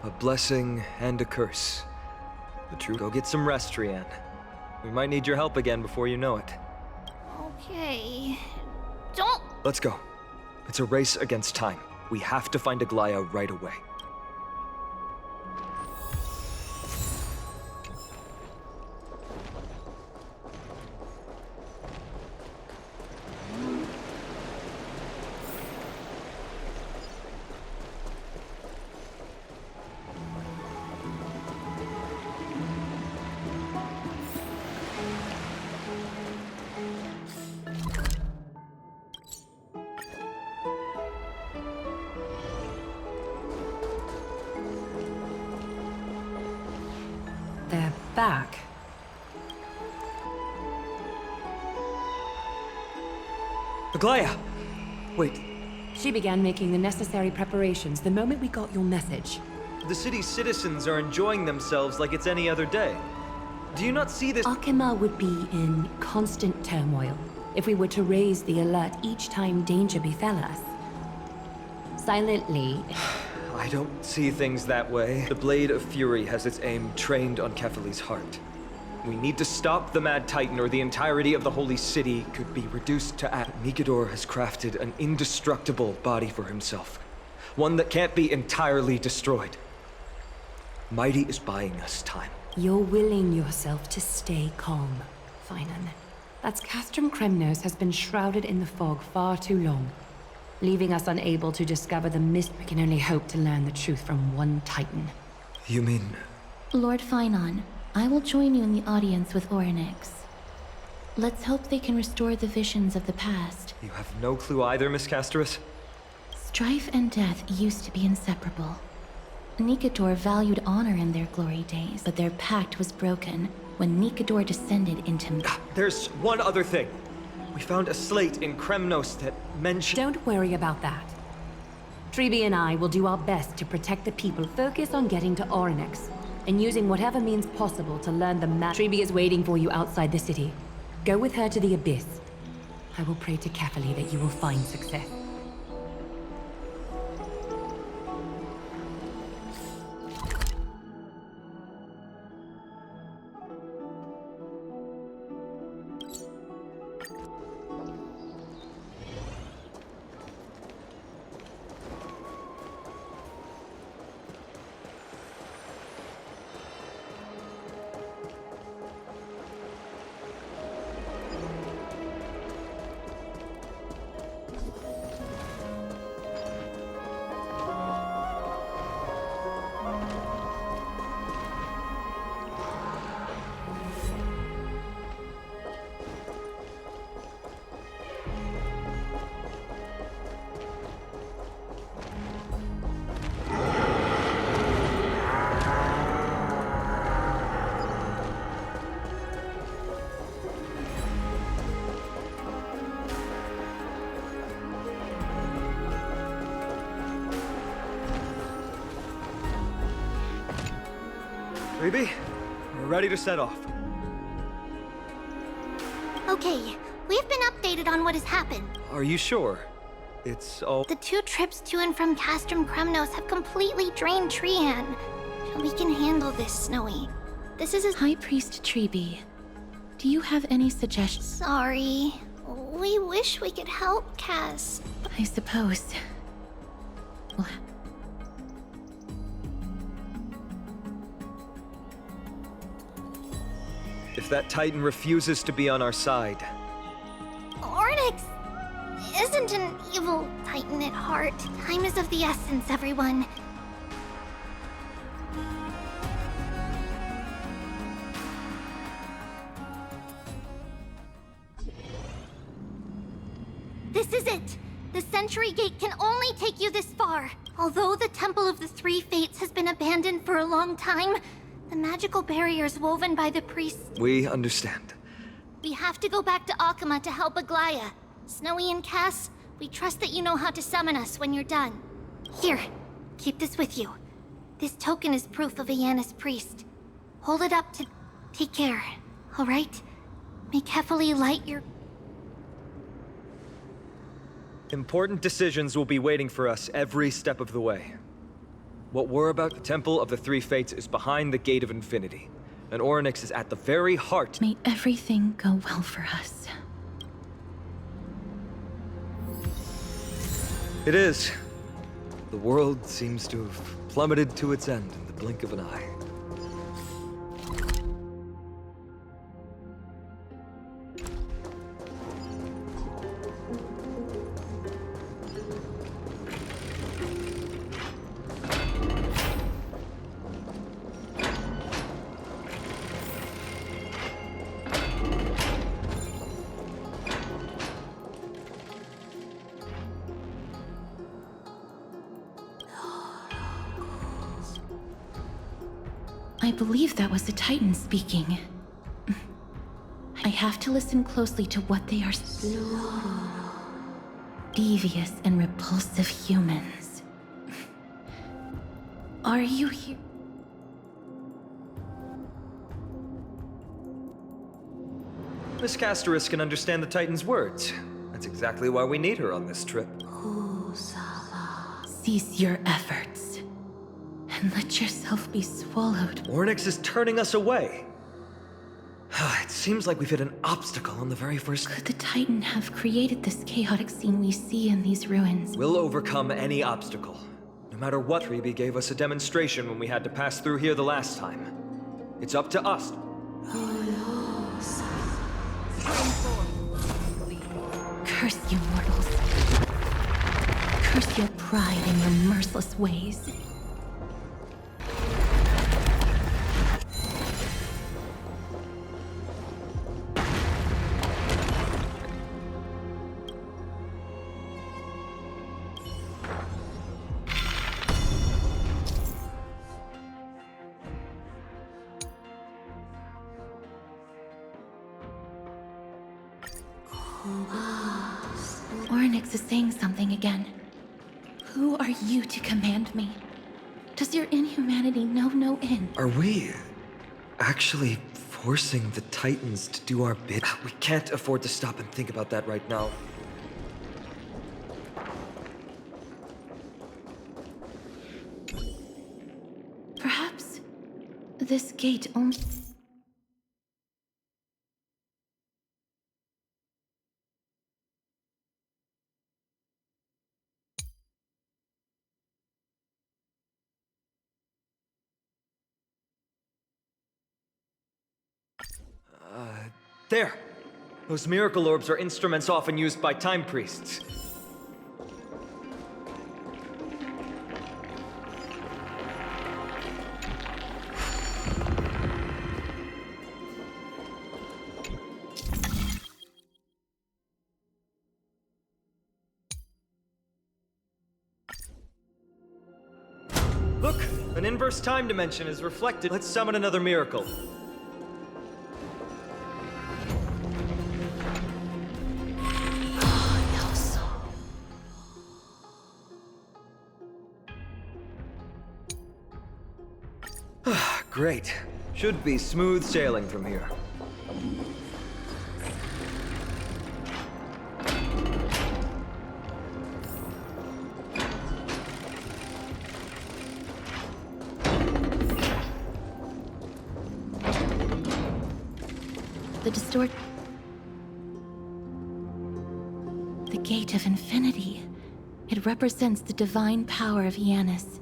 A blessing and a curse. The truth. Go get some rest, Trian. We might need your help again before you know it. Okay... Don't... Let's go. It's a race against time. We have to find Aglaya right away. They're back. Aglaya! Wait, She began making the necessary preparations the moment we got your message. the city's citizens are enjoying themselves like it's any other day. Do you not see this? Akima would be in constant turmoil if we were to raise the alert each time danger befell us. Silently, I don't see things that way. The Blade of Fury has its aim trained on Kefali's heart. We need to stop the Mad Titan or the entirety of the Holy City could be reduced to ash. Mikador has crafted an indestructible body for himself. One that can't be entirely destroyed. Mighty is buying us time. you're willing yourself to stay calm, Finan. That's Castrum Kremnos has been shrouded in the fog far too long, leaving us unable to discover the mystery. We can only hope to learn the truth from one Titan. You mean... Lord Finon, I will join you in the audience with Orynyx. Let's hope they can restore the visions of the past. You have no clue either, Miss Casterus? Strife and death used to be inseparable. Nikador valued honor in their glory days, but their pact was broken when Nikador descended into... There's one other thing. We found a slate in Kremnos that mentioned... Don't worry about that. Treeby and I will do our best to protect the people. Focus on getting to Oronex, and using whatever means possible to learn the Treeby is waiting for you outside the city. Go with her to the Abyss. I will pray to Kefali that you will find success. Treeby, we're ready to set off. Okay, we've been updated on what has happened. Are you sure? It's all... The 2 trips to and from Castrum Kremnos have completely drained Trian. We can handle this, Snowy. This is a... High Priest Treeby, do you have any suggestions? Sorry. We wish we could help, Cass. I suppose. Well, If that Titan refuses to be on our side, Oronex isn't an evil Titan at heart. Time is of the essence, everyone. This is it! The Century Gate can only take you this far. Although the Temple of the Three Fates has been abandoned for a long time, the magical barriers woven by the priests... we understand. We have to go back to Akama to help Aglaya. Snowy and Cass, we trust that you know how to summon us when you're done. Here, keep this with you. This token is proof of Ayanna's priest. Hold it up to... take care, alright? May Kefali light your... Important decisions will be waiting for us every step of the way. What we're about, the Temple of the Three Fates, is behind the Gate of Infinity, and Oronex is at the very heart. may everything go well for us. It is. The world seems to have plummeted to its end in the blink of an eye. I believe that was the Titan speaking. I have to listen closely to what they are devious and repulsive humans. Are you here? Miss Castoris can understand the Titan's words. That's exactly why we need her on this trip. Cease your efforts and let yourself be swallowed. Oronex is turning us away. It seems like we've hit an obstacle on the very first... Could the Titan have created this chaotic scene we see in these ruins? We'll overcome any obstacle. No matter what. Treeby gave us a demonstration when we had to pass through here the last time. It's up to us. Curse you, mortals. Curse your pride and your merciless ways. Oronex is saying something again. Who are you to command me? Does your inhumanity know no end? Are we actually forcing the Titans to do our bid? We can't afford to stop and think about that right now. Perhaps this gate only... There! Those miracle orbs are instruments often used by time priests. Look! An inverse time dimension is reflected. Let's summon another miracle. Great. Should be smooth sailing from here. The Gate of Infinity. It represents the divine power of Yanis.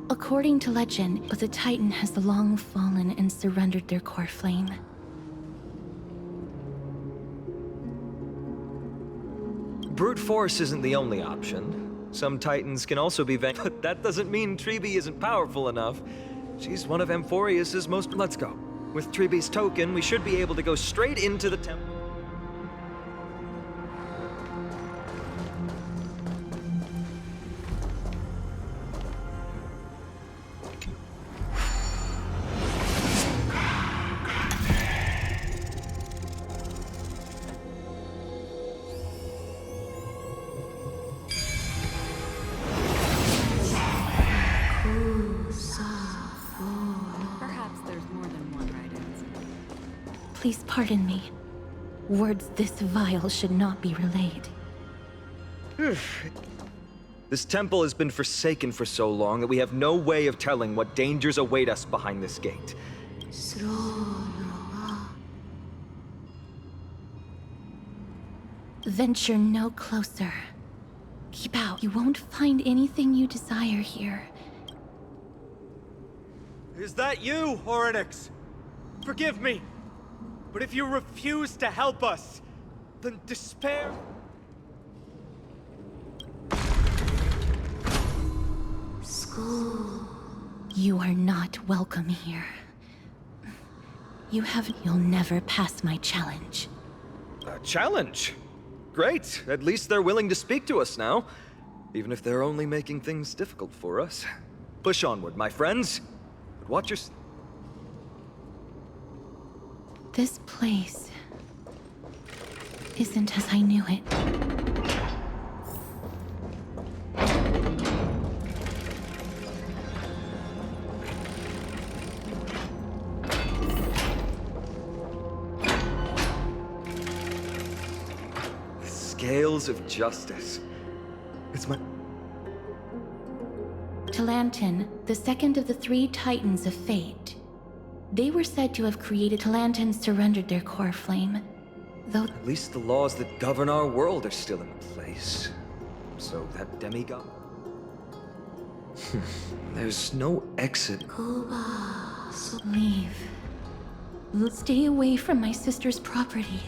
According to legend, the Titan has long fallen and surrendered their core flame. Brute force isn't the only option. Some Titans can also be but that doesn't mean Tribi isn't powerful enough. She's one of Amphorius's most... Let's go. With Tribi's token, we should be able to go straight into the temple. Please pardon me. Words this vile should not be relayed. This temple has been forsaken for so long that we have no way of telling what dangers await us behind this gate. Venture no closer. Keep out. You won't find anything you desire here. Is that you, Orynyx? Forgive me. But if you refuse to help us, then despair... You are not welcome here. You'll never pass my challenge. A challenge? Great. At least they're willing to speak to us now. Even if they're only making things difficult for us. Push onward, my friends. But watch your... This place isn't as I knew it. The scales of justice. It's my... Talantin, the second of the three Titans of Fate. They were said to have created... Talantin surrendered their core flame, though... At least the laws that govern our world are still in place. So that demigod... There's no exit. Leave. Stay away from my sister's property.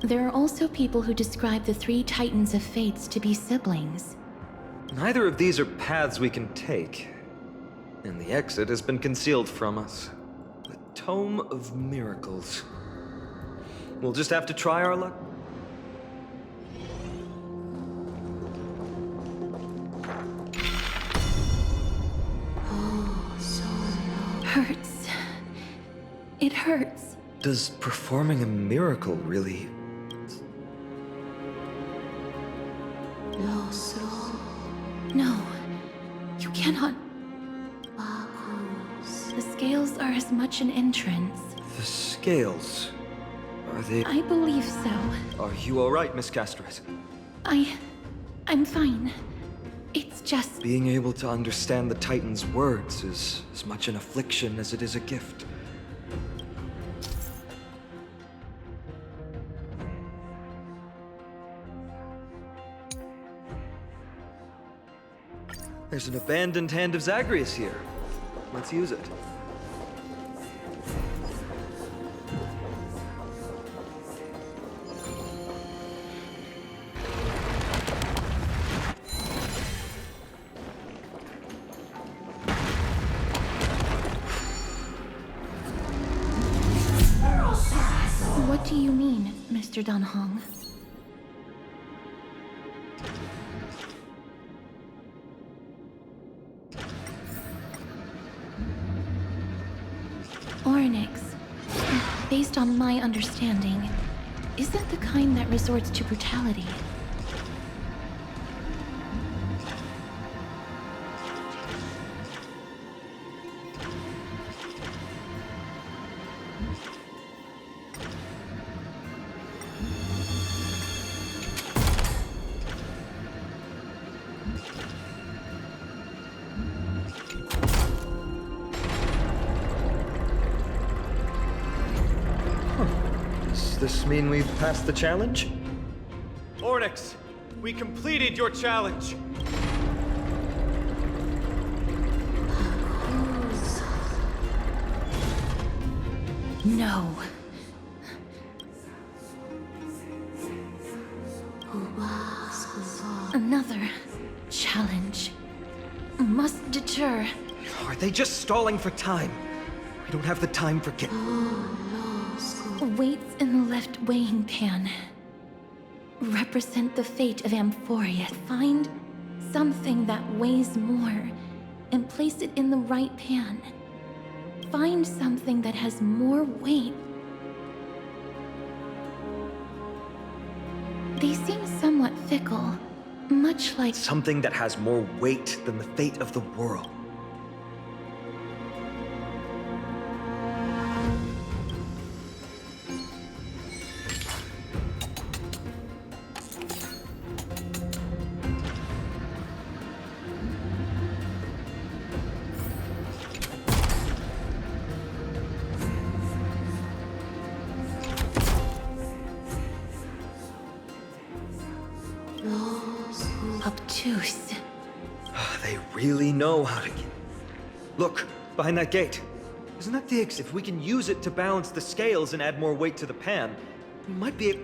There are also people who describe the three Titans of Fates to be siblings. Neither of these are paths we can take. And the exit has been concealed from us. The Tome of Miracles. We'll just have to try our luck. Hurts. It hurts. Does performing a miracle really... You cannot. The scales are as much an entrance. The scales. Are they... I believe so. Are you alright, Miss Castret? I'm fine. It's just... Being able to understand the Titan's words is as much an affliction as it is a gift. There's an abandoned hand of Zagreus here. Let's use it. What do you mean, Mr. Danhong? Orynyx, based on my understanding, isn't the kind that resorts to brutality. Does this mean we've passed the challenge? Orynyx, we completed your challenge. No. Another challenge must deter. Are they just stalling for time? We don't have the time for Weights in the left weighing pan represent the fate of Amphoria. Find something that weighs more and place it in the right pan. Find something that has more weight. They seem somewhat fickle, much like something that has more weight than the fate of the world. obtuse. They really know how to get... Look, behind that gate. Isn't that the if we can use it to balance the scales and add more weight to the pan, we might be able...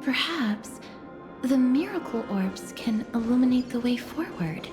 Perhaps the miracle orbs can illuminate the way forward.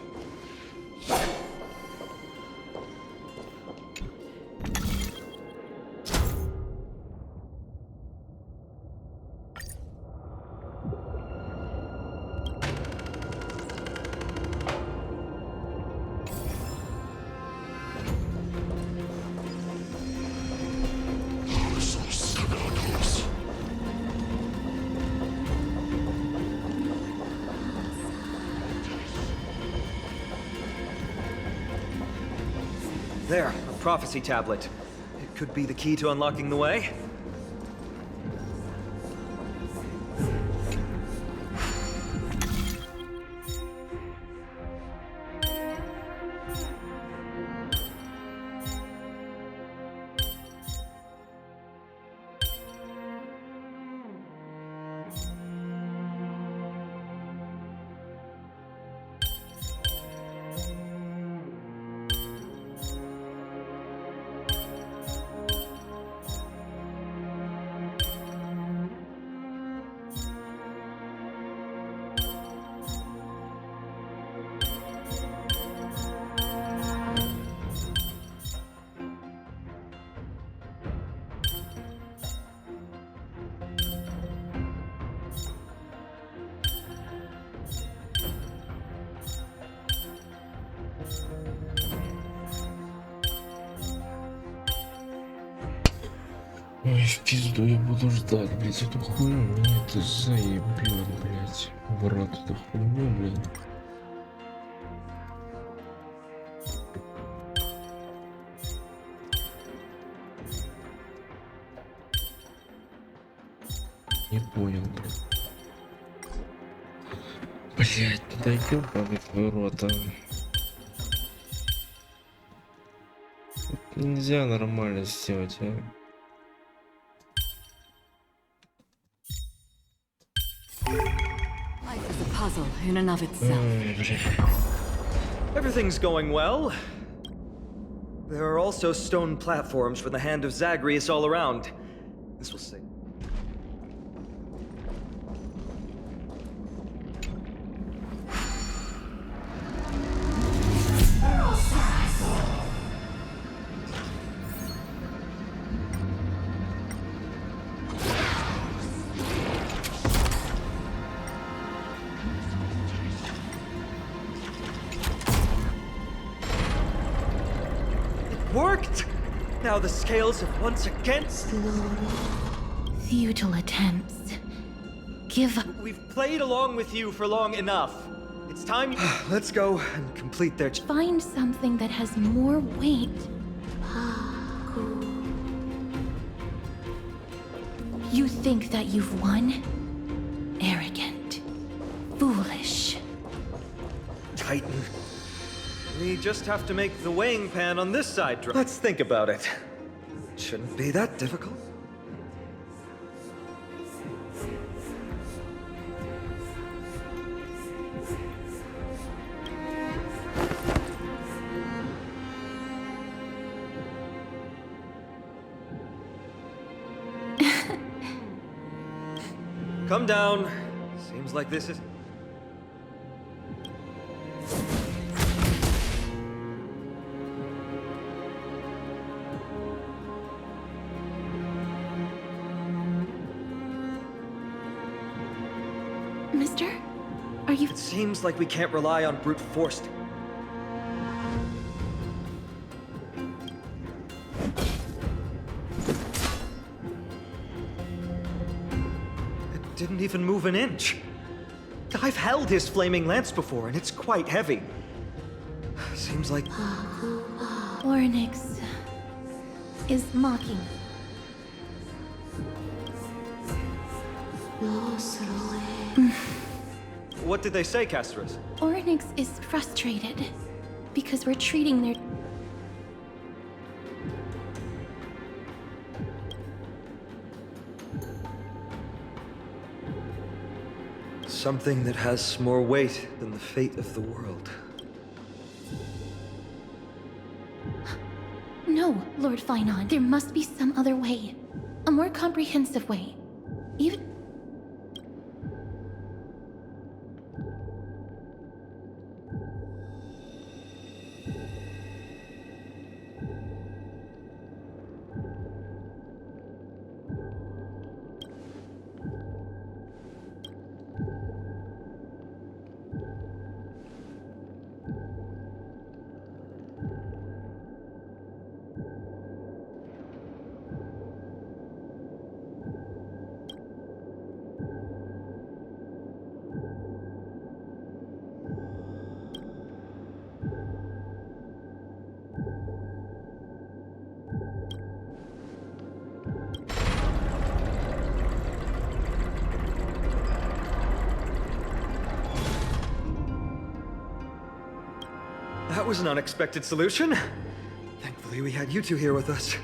There, a prophecy tablet. It could be the key to unlocking the way. Ой, в пизду я буду ждать, блядь, эту хуйню. Мне это заебет, блядь. В рот эту хуйню, блядь. Не понял, блядь. Блядь, да ёбаный твой рот, а. Нельзя нормально сделать, а. Life is a puzzle in and of itself. Ой, блядь. Everything's going well. There are also stone platforms for the Hand of Zagreus all around. This will save. Worked! Now the scales have once again. Futile attempts. Give up. We've played along with you for long enough. It's time. Let's go and complete their. Find something that has more weight. You think that you've won? Arrogant. Foolish. Titan. We just have to make the weighing pan on this side drop. Let's think about it. Shouldn't be that difficult. Come down. Seems like this is... Mister? Are you... It seems like we can't rely on brute force. It didn't even move an inch. I've held his flaming lance before, and it's quite heavy. Seems like... Ornyx is mocking. What did they say, Castros? Ornyx is frustrated because we're treating their... Something that has more weight than the fate of the world. No, Lord Finon. There must be some other way. A more comprehensive way. Even... That was an unexpected solution. Thankfully, we had you two here with us.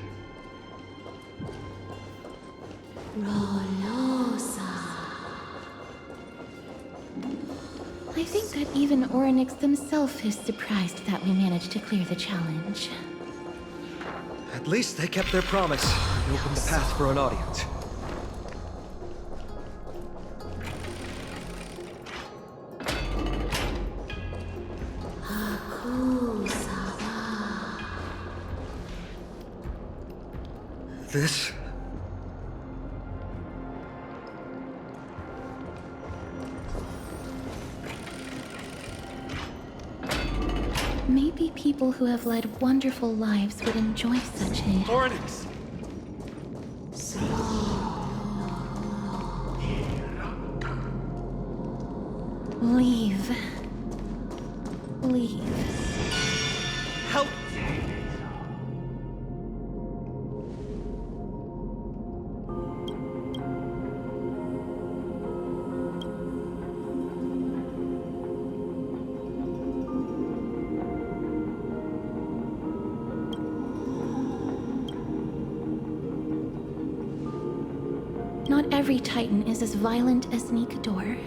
I think that even Ornyx himself is surprised that we managed to clear the challenge. At least they kept their promise and opened the path for an audience. This... Maybe people who have led wonderful lives would enjoy such a... Ornyx! Leave. Leave. Help! Not every Titan is as violent as Nikador.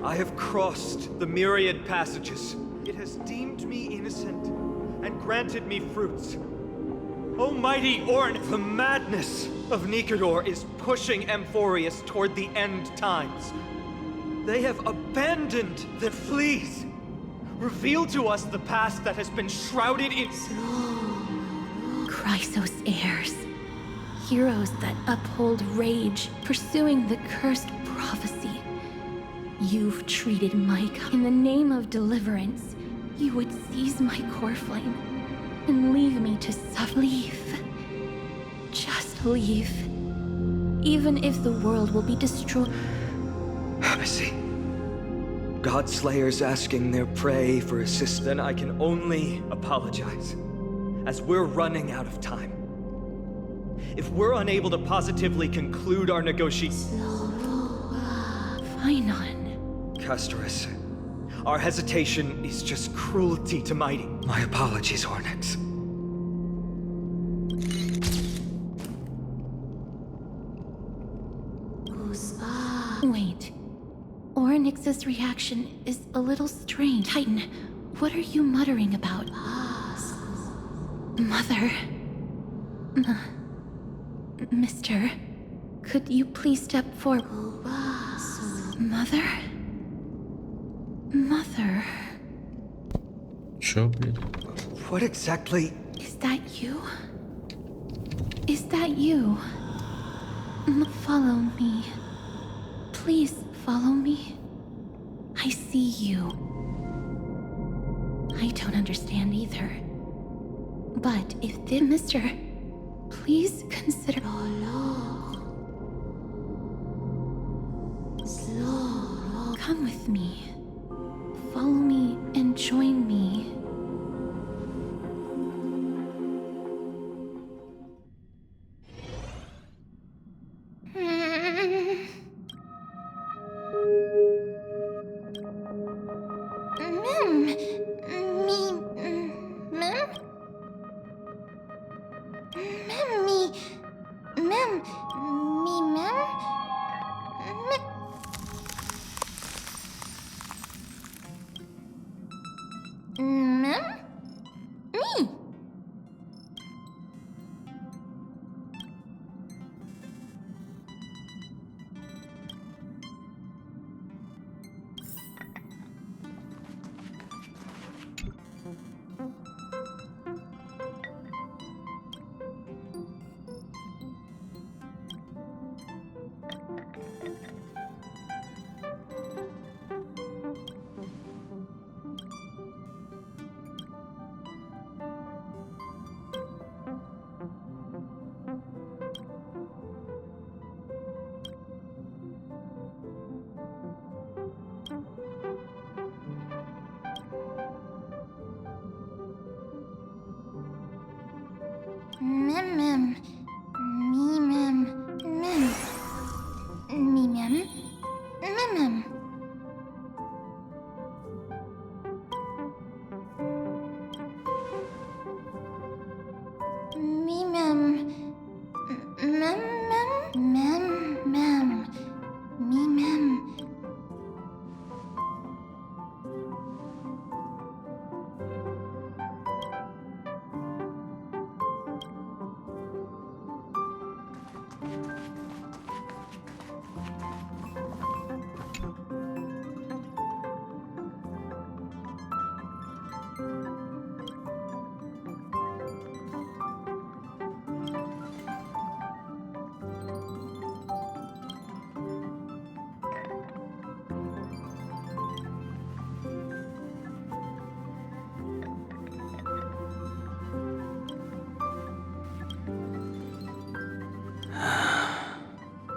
I have crossed the myriad passages. It has deemed me innocent and granted me fruits. O mighty Orn, the madness of Nikador is pushing Amphorius toward the end times. They have abandoned the please. Reveal to us the past that has been shrouded in... Chrysos heirs. Heroes that uphold rage, pursuing the cursed prophecy. You've treated my in the name of deliverance. You would seize my core flame and leave me to suffer. Leave. Just leave. Even if the world will be destroyed. Missy. Godslayers asking their prey for assistance. Then I can only apologize, as we're running out of time. If we're unable to positively conclude our negotiations... Phainon. Castorus, our hesitation is just cruelty to mighty. My apologies, Onyx. Wait. Oryx's reaction is a little strange. Titan, what are you muttering about? Mother. Mister, could you please step forward? Mother? Mother? Чё, блядь? What exactly? Is that you? Is that you? Follow me. Please follow me. I see you. I don't understand either. But if the Mister, please consider. Come with me. Follow me and join me.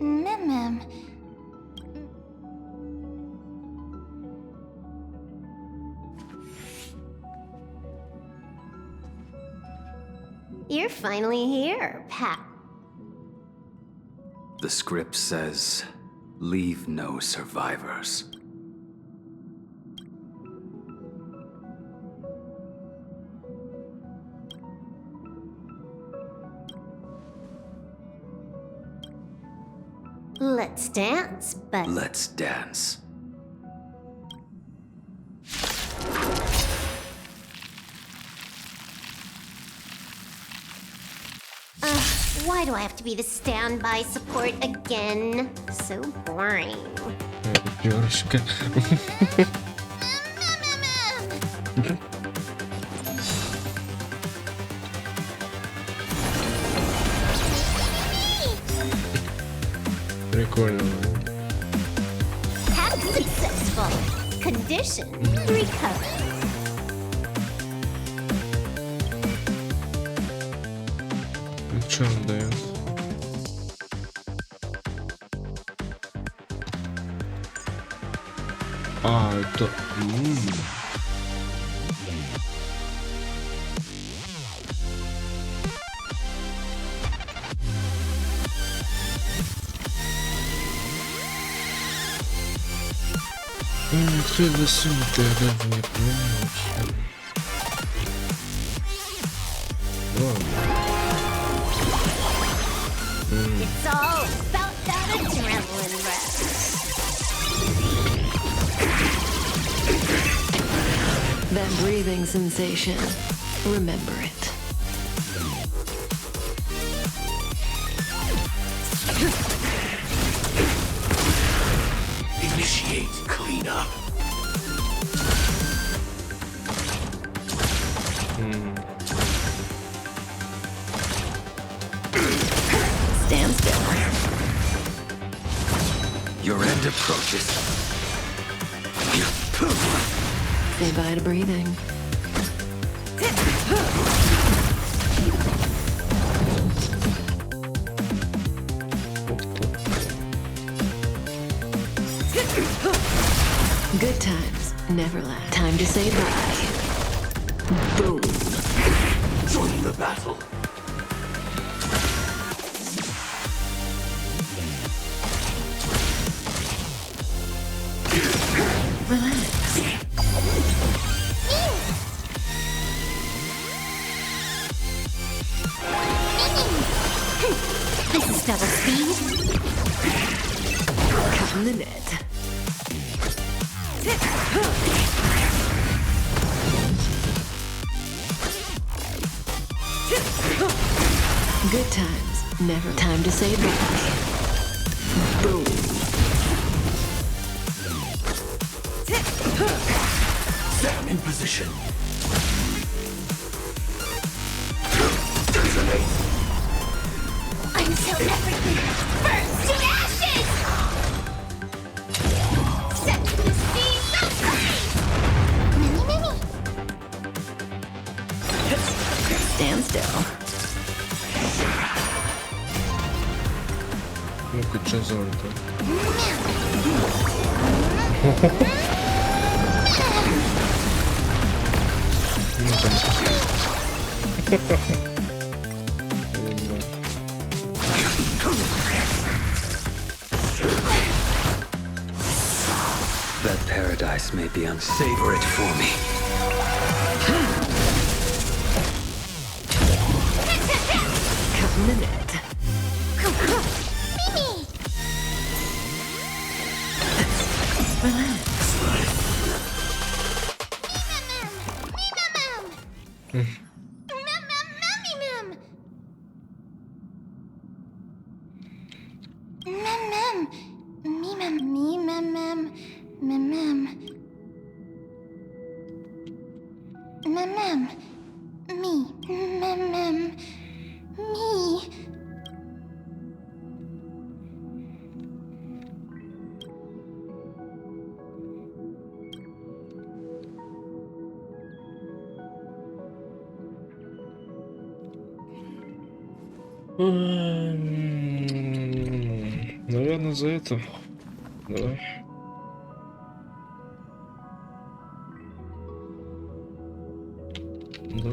Mem. You're finally here, Pat. The script says, leave no survivors. Let's dance, but Let's dance. why do I have to be the standby support again? So boring. Девушка. Прикольно. Hack successful. Condition recover. Что он дает? А, это... Кто это сунет? Я даже не понимаю вообще. It's all about that adrenaline rush. That breathing sensation. Remember it. Initiate cleanup. Stand still. Your end approaches. Say bye to breathing. Good times never last. Time to say bye. Boom. Join the battle. This is double speed. Cut in the net. Good times never. Time to say bye. Boom. Stand in position. Until everything burns to ashes! Set the seas aflame! Mini. Stand still. Ну-ка, что за это? That paradise may be unsavor it for me. Cut in the net. Relax. Наверное, за это. Да. Да.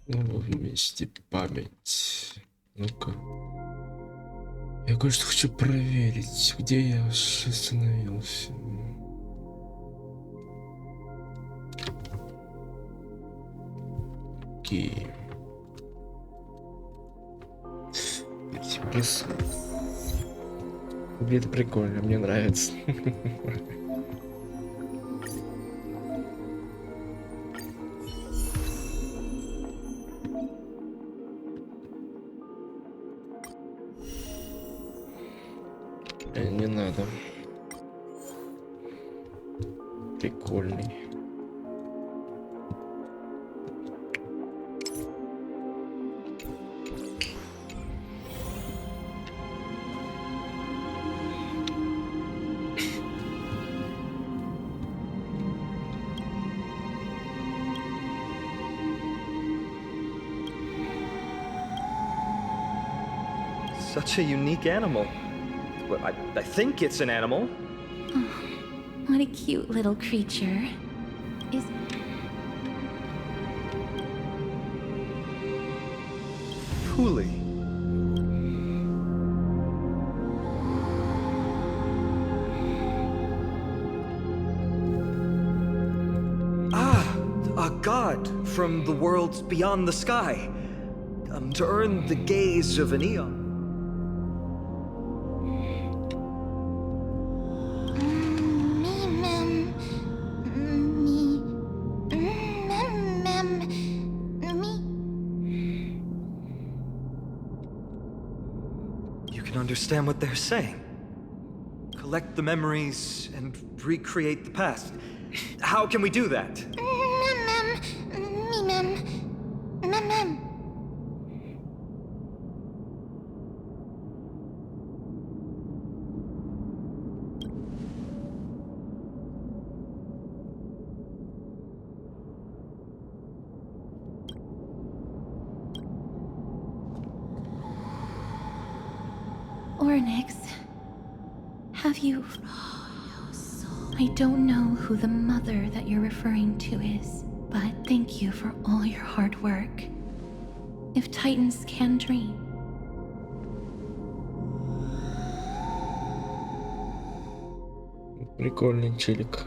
Вместе память. Ну-ка. Я кое-что хочу проверить, где я остановился. Окей. Это прикольно, мне нравится. Не надо. Прикольный. Such a unique animal. Well, I think it's an animal. Oh, what a cute little creature. Is... Huli. Ah, a god from the worlds beyond the sky. To earn the gaze of an eon. Understand what they're saying. Collect the memories and recreate the past. How can we do that? Ornyx, have you... I don't know who the mother that you're referring to is, but thank you for all your hard work. If Titans can dream... Прикольный челик.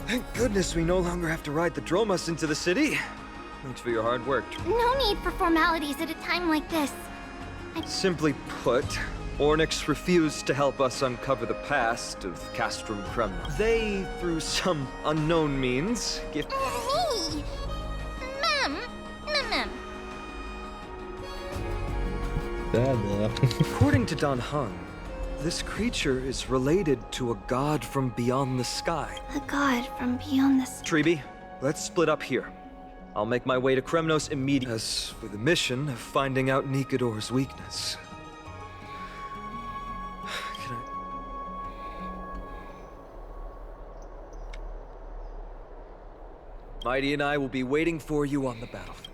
Thank goodness we no longer have to ride the Dromas into the city. Thanks for your hard work. No need for formalities at a time like this. Simply put, Ornyx refused to help us uncover the past of Castrum Kremna. They, through some unknown means, give... Me! Mem! Да. According to Don Hung, This creature is related to a god from beyond the sky. A god from beyond the Treeby, let's split up here. I'll make my way to Kremnos immediately. As for the mission of finding out Nikador's weakness. Can I... Mighty and I will be waiting for you on the battlefield.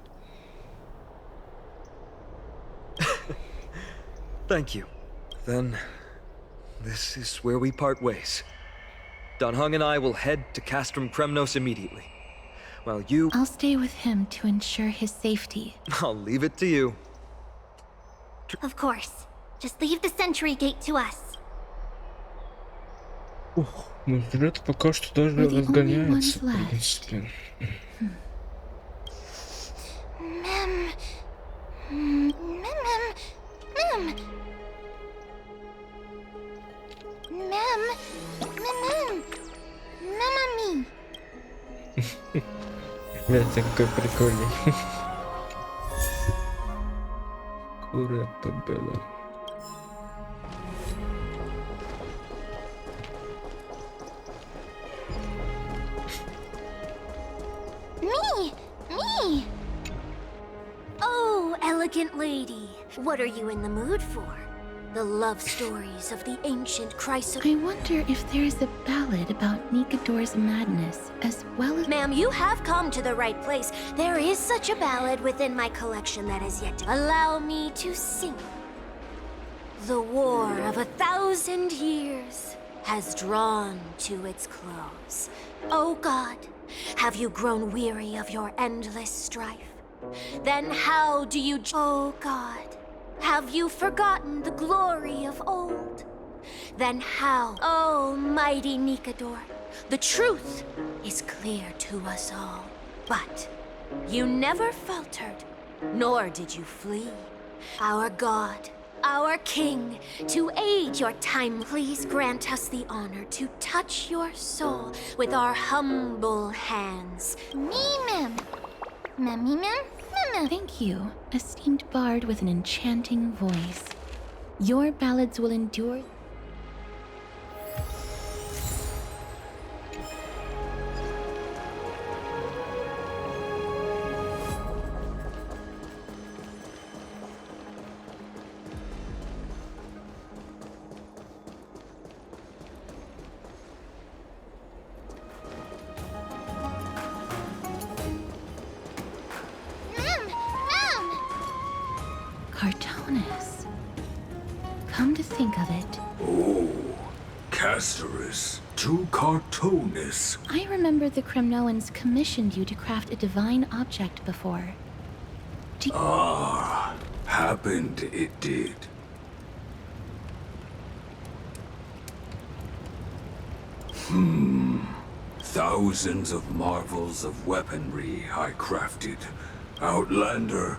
Thank you. Then, this is where we part ways. Danhung and I will head to Castrum Kremnos immediately. While you... I'll stay with him to ensure his safety. I'll leave it to you. Of course. Just leave the sentry gate to us. Ух, ну сюжет пока что даже We're the only разгоняется, ones в left. принципе. Блять, какой прикольный. Кура побела. Me! Oh, elegant lady. What are you in the mood for? The love stories of the ancient Chryso... I wonder if there is a ballad about Nikador's madness, as well as... Ma'am, you have come to the right place. There is such a ballad within my collection that is yet to... Allow me to sing. The war of 1,000 years has drawn to its close. Oh God, have you grown weary of your endless strife? Then how do you... Oh God, have you forgotten the glory of old? Then how... Oh, mighty Nikador, the truth is clear to us all. But you never faltered, nor did you flee. Our God, our King, to aid your time, please grant us the honor to touch your soul with our humble hands. Me, ma'am. Thank you, esteemed bard with an enchanting voice. Your ballads will endure. Cartonus. Come to think of it, Oh, Castorus to Cartonus. I remember the Kremnoans commissioned you to craft a divine object before. Happened it did. Thousands of marvels of weaponry I crafted. Outlander,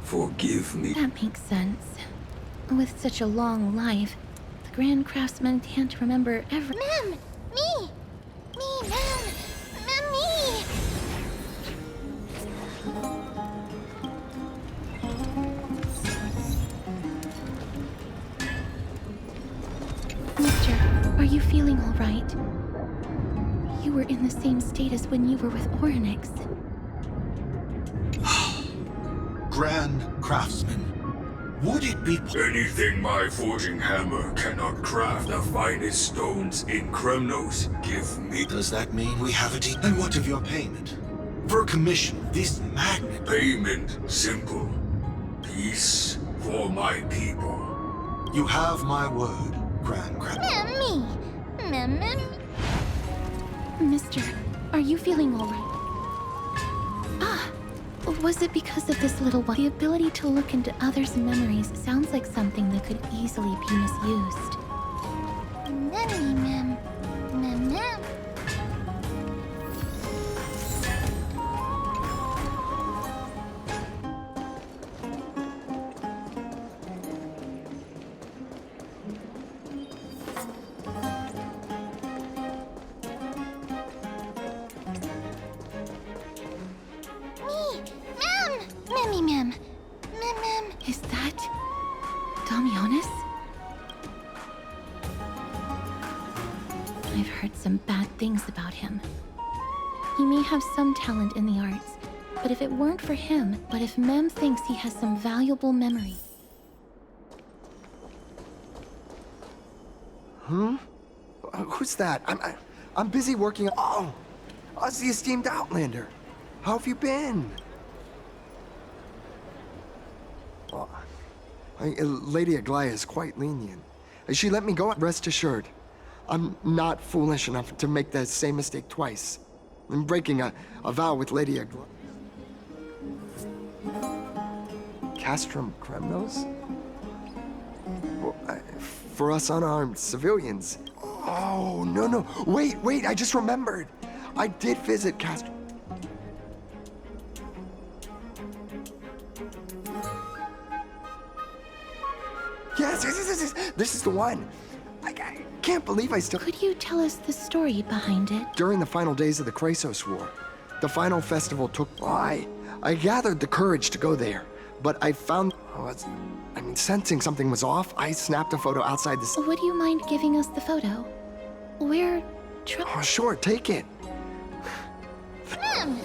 forgive me. That makes sense. With such a long life, the Grand Craftsman can't remember every... Ma'am, me, ma'am, me. Mister, are you feeling all right? You were in the same state as when you were with Orynyx. Grand Craftsman, would it be Anything my forging hammer cannot craft, the finest stones in Kremnos, give me. Does that mean we have a deal? And what of your payment? For a commission of this magnitude? Payment simple. Peace for my people. You have my word, Grand Craftsman. Ma'am. Mister, are you feeling all right? Was it because of this little one? The ability to look into others' memories sounds like something that could easily be misused. Ma'am. Is that... Damionis? I've heard some bad things about him. He may have some talent in the arts, but if it weren't for him, but if Mem thinks he has some valuable memory. Who's that? I'm busy working. Oh, Oz the esteemed Outlander. How have you been? Oh, Lady Aglaia is quite lenient. She let me go. Rest assured, I'm not foolish enough to make the same mistake twice. I'm breaking a vow with Lady Aglaia. Castrum Kremnos? For us unarmed civilians. Oh, no. Wait, I just remembered. I did visit Castrum. Yes, this is the one. I can't believe I still... Could you tell us the story behind it? During the final days of the Krasos War, the final festival took... I gathered the courage to go there, but I found... sensing something was off, I snapped a photo outside the... Would you mind giving us the photo? We're... Oh, sure, take it. Mem!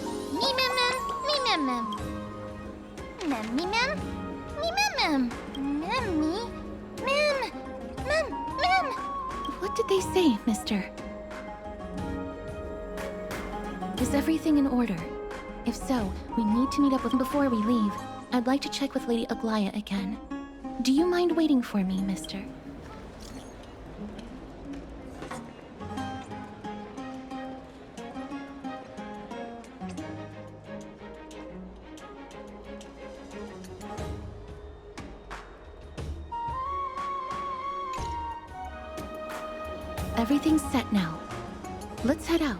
Me mem mem! Me mem mem! Mem me mem! Me mem mem! Mem me! Mem! Mem! Mem! What did they say, mister? Is everything in order? If so, we need to meet up with him before we leave. I'd like to check with Lady Aglaia again. Do you mind waiting for me, mister? Everything's set now. Let's head out.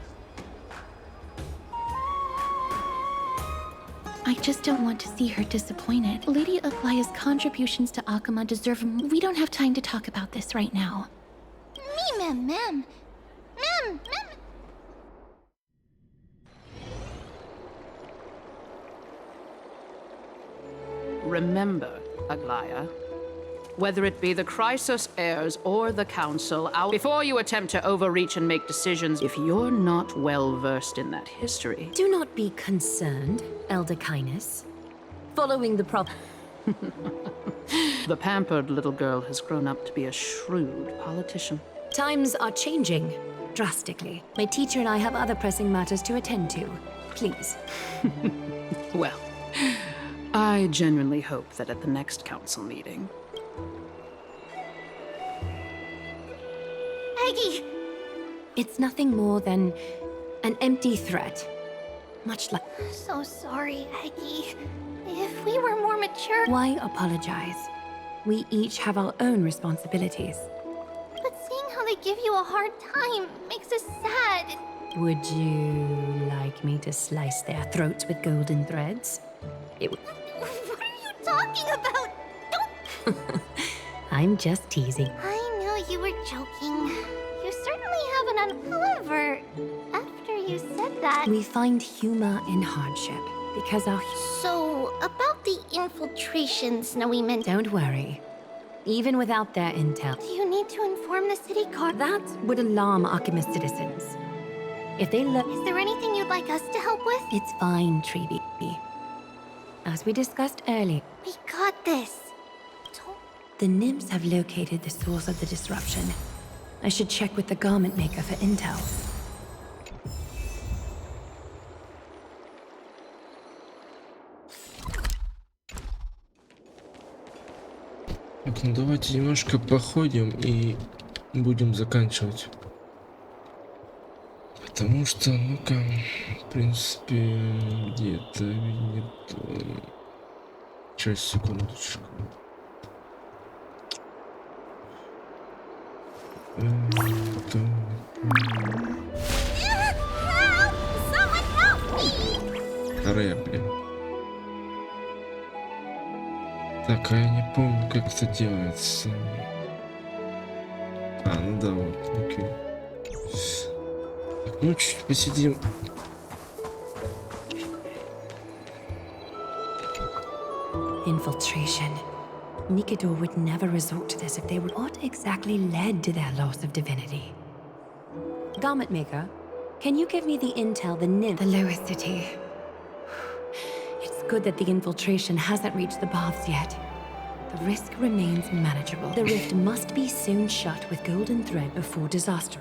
I just don't want to see her disappointed. Lady Aglaia's contributions to Akama deserve... We don't have time to talk about this right now. Me mem mem! Mem! Mem! Remember, Aglaia, whether it be the Chrysos heirs or the Council, before you attempt to overreach and make decisions, if you're not well versed in that history... Do not be concerned, Elder Kindness. Following the The pampered little girl has grown up to be a shrewd politician. Times are changing, drastically. My teacher and I have other pressing matters to attend to. Please. Well, I genuinely hope that at the next council meeting... Aggie! It's nothing more than an empty threat. Much like... So sorry, Aggie. If we were more mature... Why apologize? We each have our own responsibilities. But seeing how they give you a hard time makes us sad. Would you like me to slice their throats with golden threads? It would... What are you talking about? Don't... I'm just teasing. I knew you were joking. You certainly have an However, after you said that... We find humor in hardship, because our... So, about the infiltrations Snowy meant... Don't worry. Even without their intel... Do you need to inform the city guard? That would alarm Archimedes citizens. If they look... Is there anything you'd like us to help with? It's fine, Treeby. As we discussed earlier... We got this. The nymphs have located the source of the disruption. I should check with the garment maker for intel. Так, ну давайте немножко походим и будем заканчивать. Потому что, ну-ка, в принципе, где-то видит... Сейчас, секундочку. Вторая, блин. Так, а я не помню, как это делается. А, ну да, вот, окей. Так, ну чуть посидим. Infiltration. Nikador would never resort to this if they were... What exactly led to their loss of divinity? Garment maker, can you give me the intel the nymph? The lower city. It's good that the infiltration hasn't reached the baths yet. The risk remains manageable. The rift must be sewn shut with golden thread before disaster.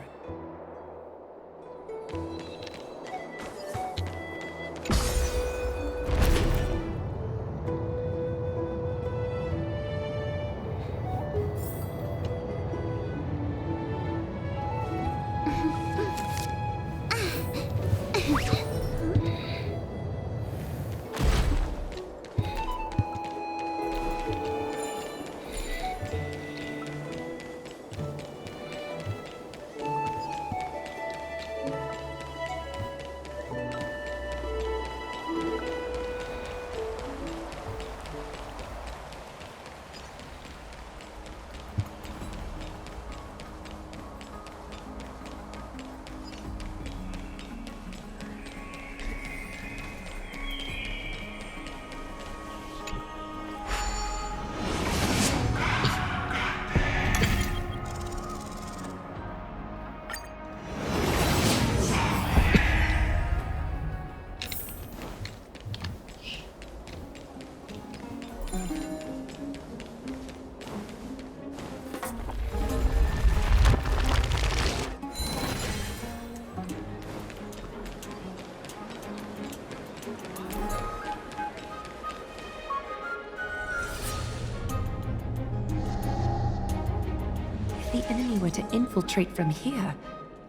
If the enemy were to infiltrate from here,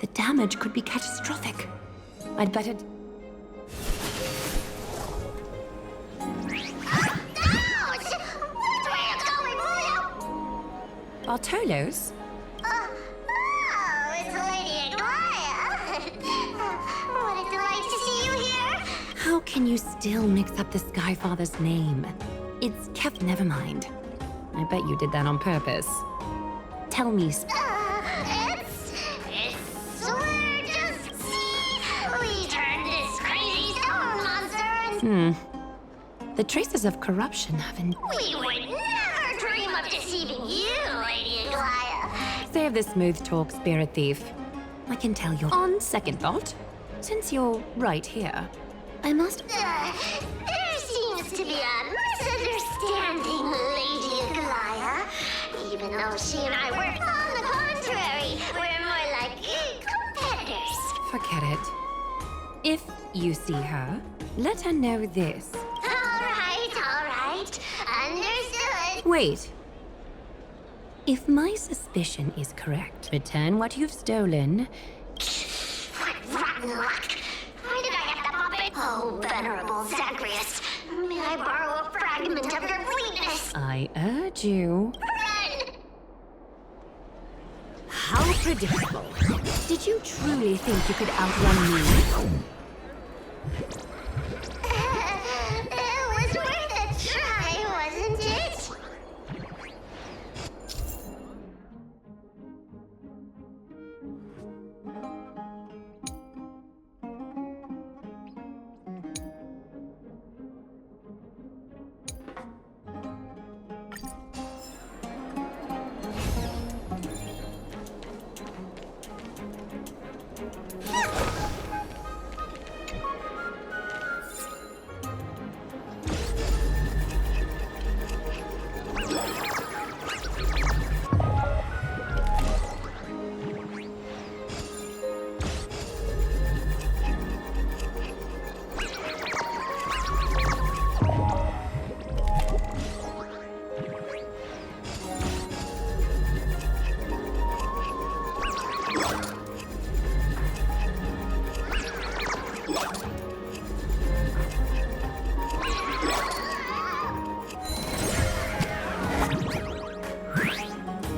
the damage could be catastrophic. I'd better... Bartolos? Oh, it's Lady Aglaia. What a delight to see you here. How can you still mix up the Skyfather's name? It's kept... Never mind. I bet you did that on purpose. Tell me... It's we're just... See? We turned this crazy stone monster and... The traces of corruption haven't... We would never dream of deceiving you, Lady Aglaia. Save the smooth talk, spirit thief. I can tell you on second thought, since you're right here, I must... There seems to be a misunderstanding, Lady Aglaia. Even though she and I work on the contrary, we're more like competitors. Forget it. If you see her, let her know this. All right. Understood. Wait. If my suspicion is correct, return what you've stolen. What rotten luck. Why did I have to pop it? Oh, venerable Zagreus. May I borrow a fragment of your fleetness? I urge you. Run! How predictable. Did you truly think you could outrun me? It was worth a try, wasn't it?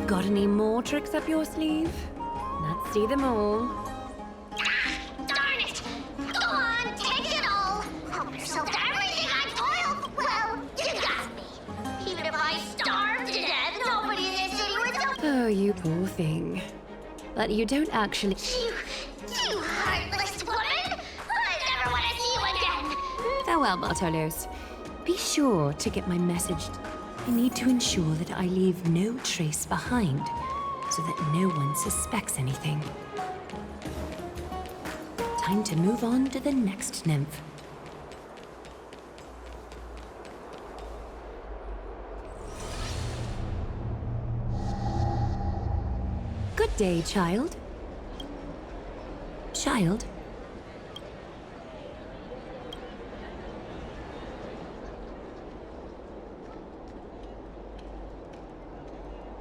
Got any more tricks up your sleeve? Let's see them all. Darn it! Go on, take it all! Oh, so everything I toiled, well, you got me. Even if I starved to death, nobody in this city would know. Oh, you poor thing. But you don't actually... You heartless woman! I never want to see you again! Farewell, Bartolos. Be sure to get my message. I need to ensure that I leave no trace behind, so that no one suspects anything. Time to move on to the next nymph. Good day, child. Child?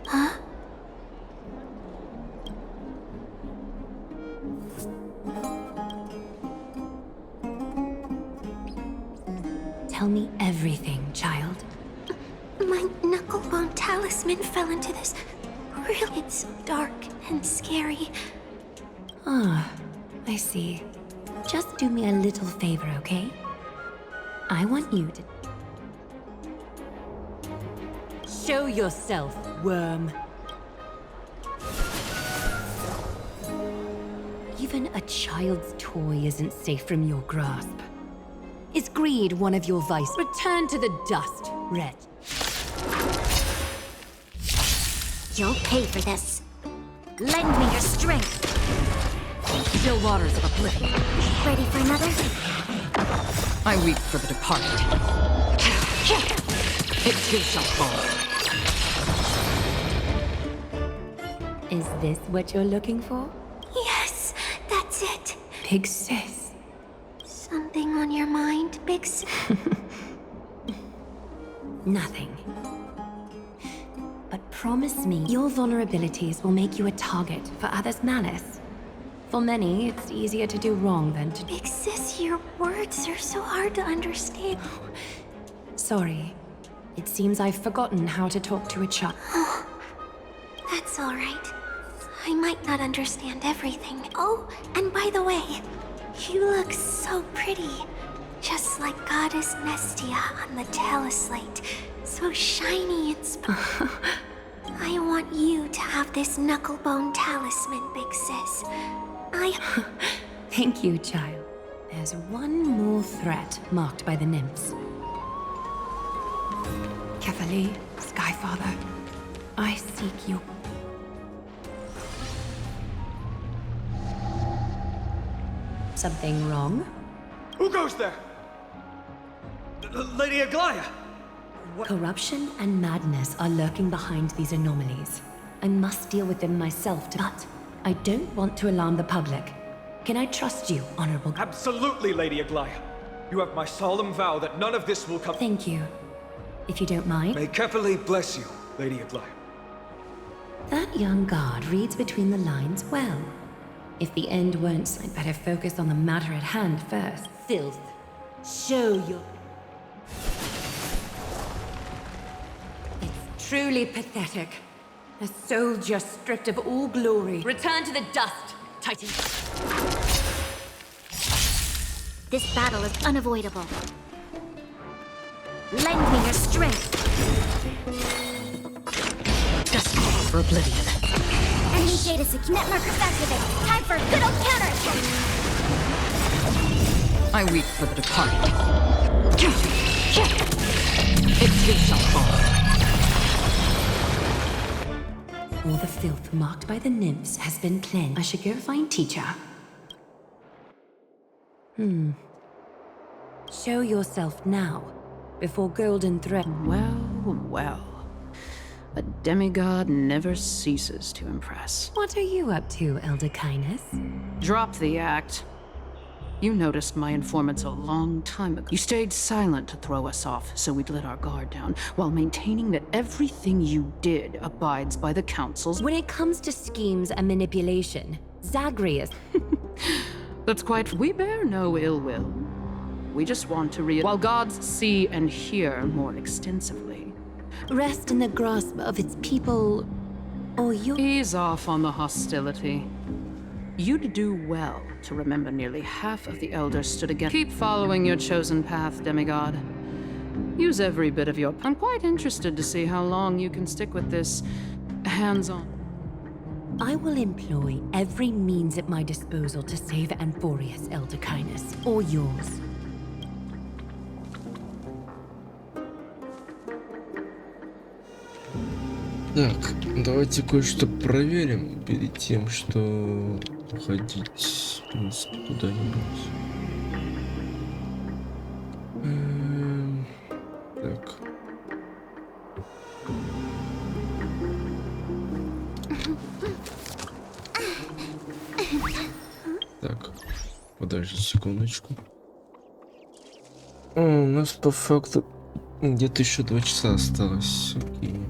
Huh? Tell me everything, child. My knucklebone talisman fell into this. Really, it's dark and scary. Ah, I see. Just do me a little favor, okay? I want you to... Show yourself, worm. Even a child's toy isn't safe from your grasp. Is greed one of your vices? Return to the dust, Red. You'll pay for this. Lend me your strength. Still waters of oblivion. Ready for another? I weep for the departed. It too shall fall. Is this what you're looking for? Yes, that's it. Big sis. Something on your mind, Big Sis? Nothing. But promise me your vulnerabilities will make you a target for others' malice. For many, it's easier to do wrong than to... Big Sis, your words are so hard to understand. Sorry. It seems I've forgotten how to talk to a child. That's all right. I might not understand everything. Oh, and by the way, you look so pretty. Just like Goddess Nestia on the teleslate. So shiny and I want you to have this knucklebone talisman, Big Sis. Thank you, child. There's one more threat marked by the nymphs. Kefali, Skyfather, I seek you. Something wrong? Who goes there? Lady Aglaya! Corruption and madness are lurking behind these anomalies. I must deal with them myself, but I don't want to alarm the public. Can I trust you, Honorable? Absolutely, Lady Aglaya. You have my solemn vow that none of this will come. Thank you. If you don't mind. May Kefali bless you, Lady Aglaya. That young guard reads between the lines well. If the end won't, I'd better focus on the matter at hand first. Filth. Show your... It's truly pathetic. A soldier stripped of all glory. Return to the dust, Titan. This battle is unavoidable. Lend me your strength. Just for oblivion. Enemy data sync networkers activate. Time for a good old counterattack. I weep for the departed. It too shall fall. All the filth marked by the nymphs has been cleansed. I should go find teacher. Show yourself now, before golden thread. Well, well. A demigod never ceases to impress. What are you up to, Elder Kindness? Drop the act. You noticed my informants a long time ago. You stayed silent to throw us off, so we'd let our guard down, while maintaining that everything you did abides by the Council's... When it comes to schemes and manipulation, Zagreus... That's quite... We bear no ill will. We just want to while gods see and hear more extensively. Rest in the grasp of its people, or you... Ease off on the hostility. You'd do well to remember nearly half of the elders stood against... Keep following your chosen path, demigod. Use every bit of your... I'm quite interested to see how long you can stick with this hands-on. I will employ every means at my disposal to save Amphorius, Elder Kindness, or yours. Так, давайте кое-что проверим перед тем, что уходить. в принципе, куда-нибудь. Так. Так, подожди секундочку. О, у нас по факту где-то еще 2 часа осталось. Окей.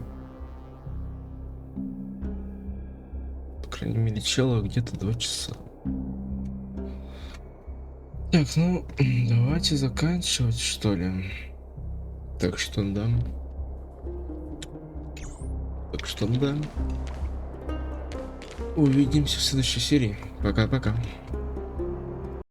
По крайней мере, чела где-то 2 часа. Так, ну, давайте заканчивать, что ли. Так что да. Увидимся в следующей серии. Пока-пока.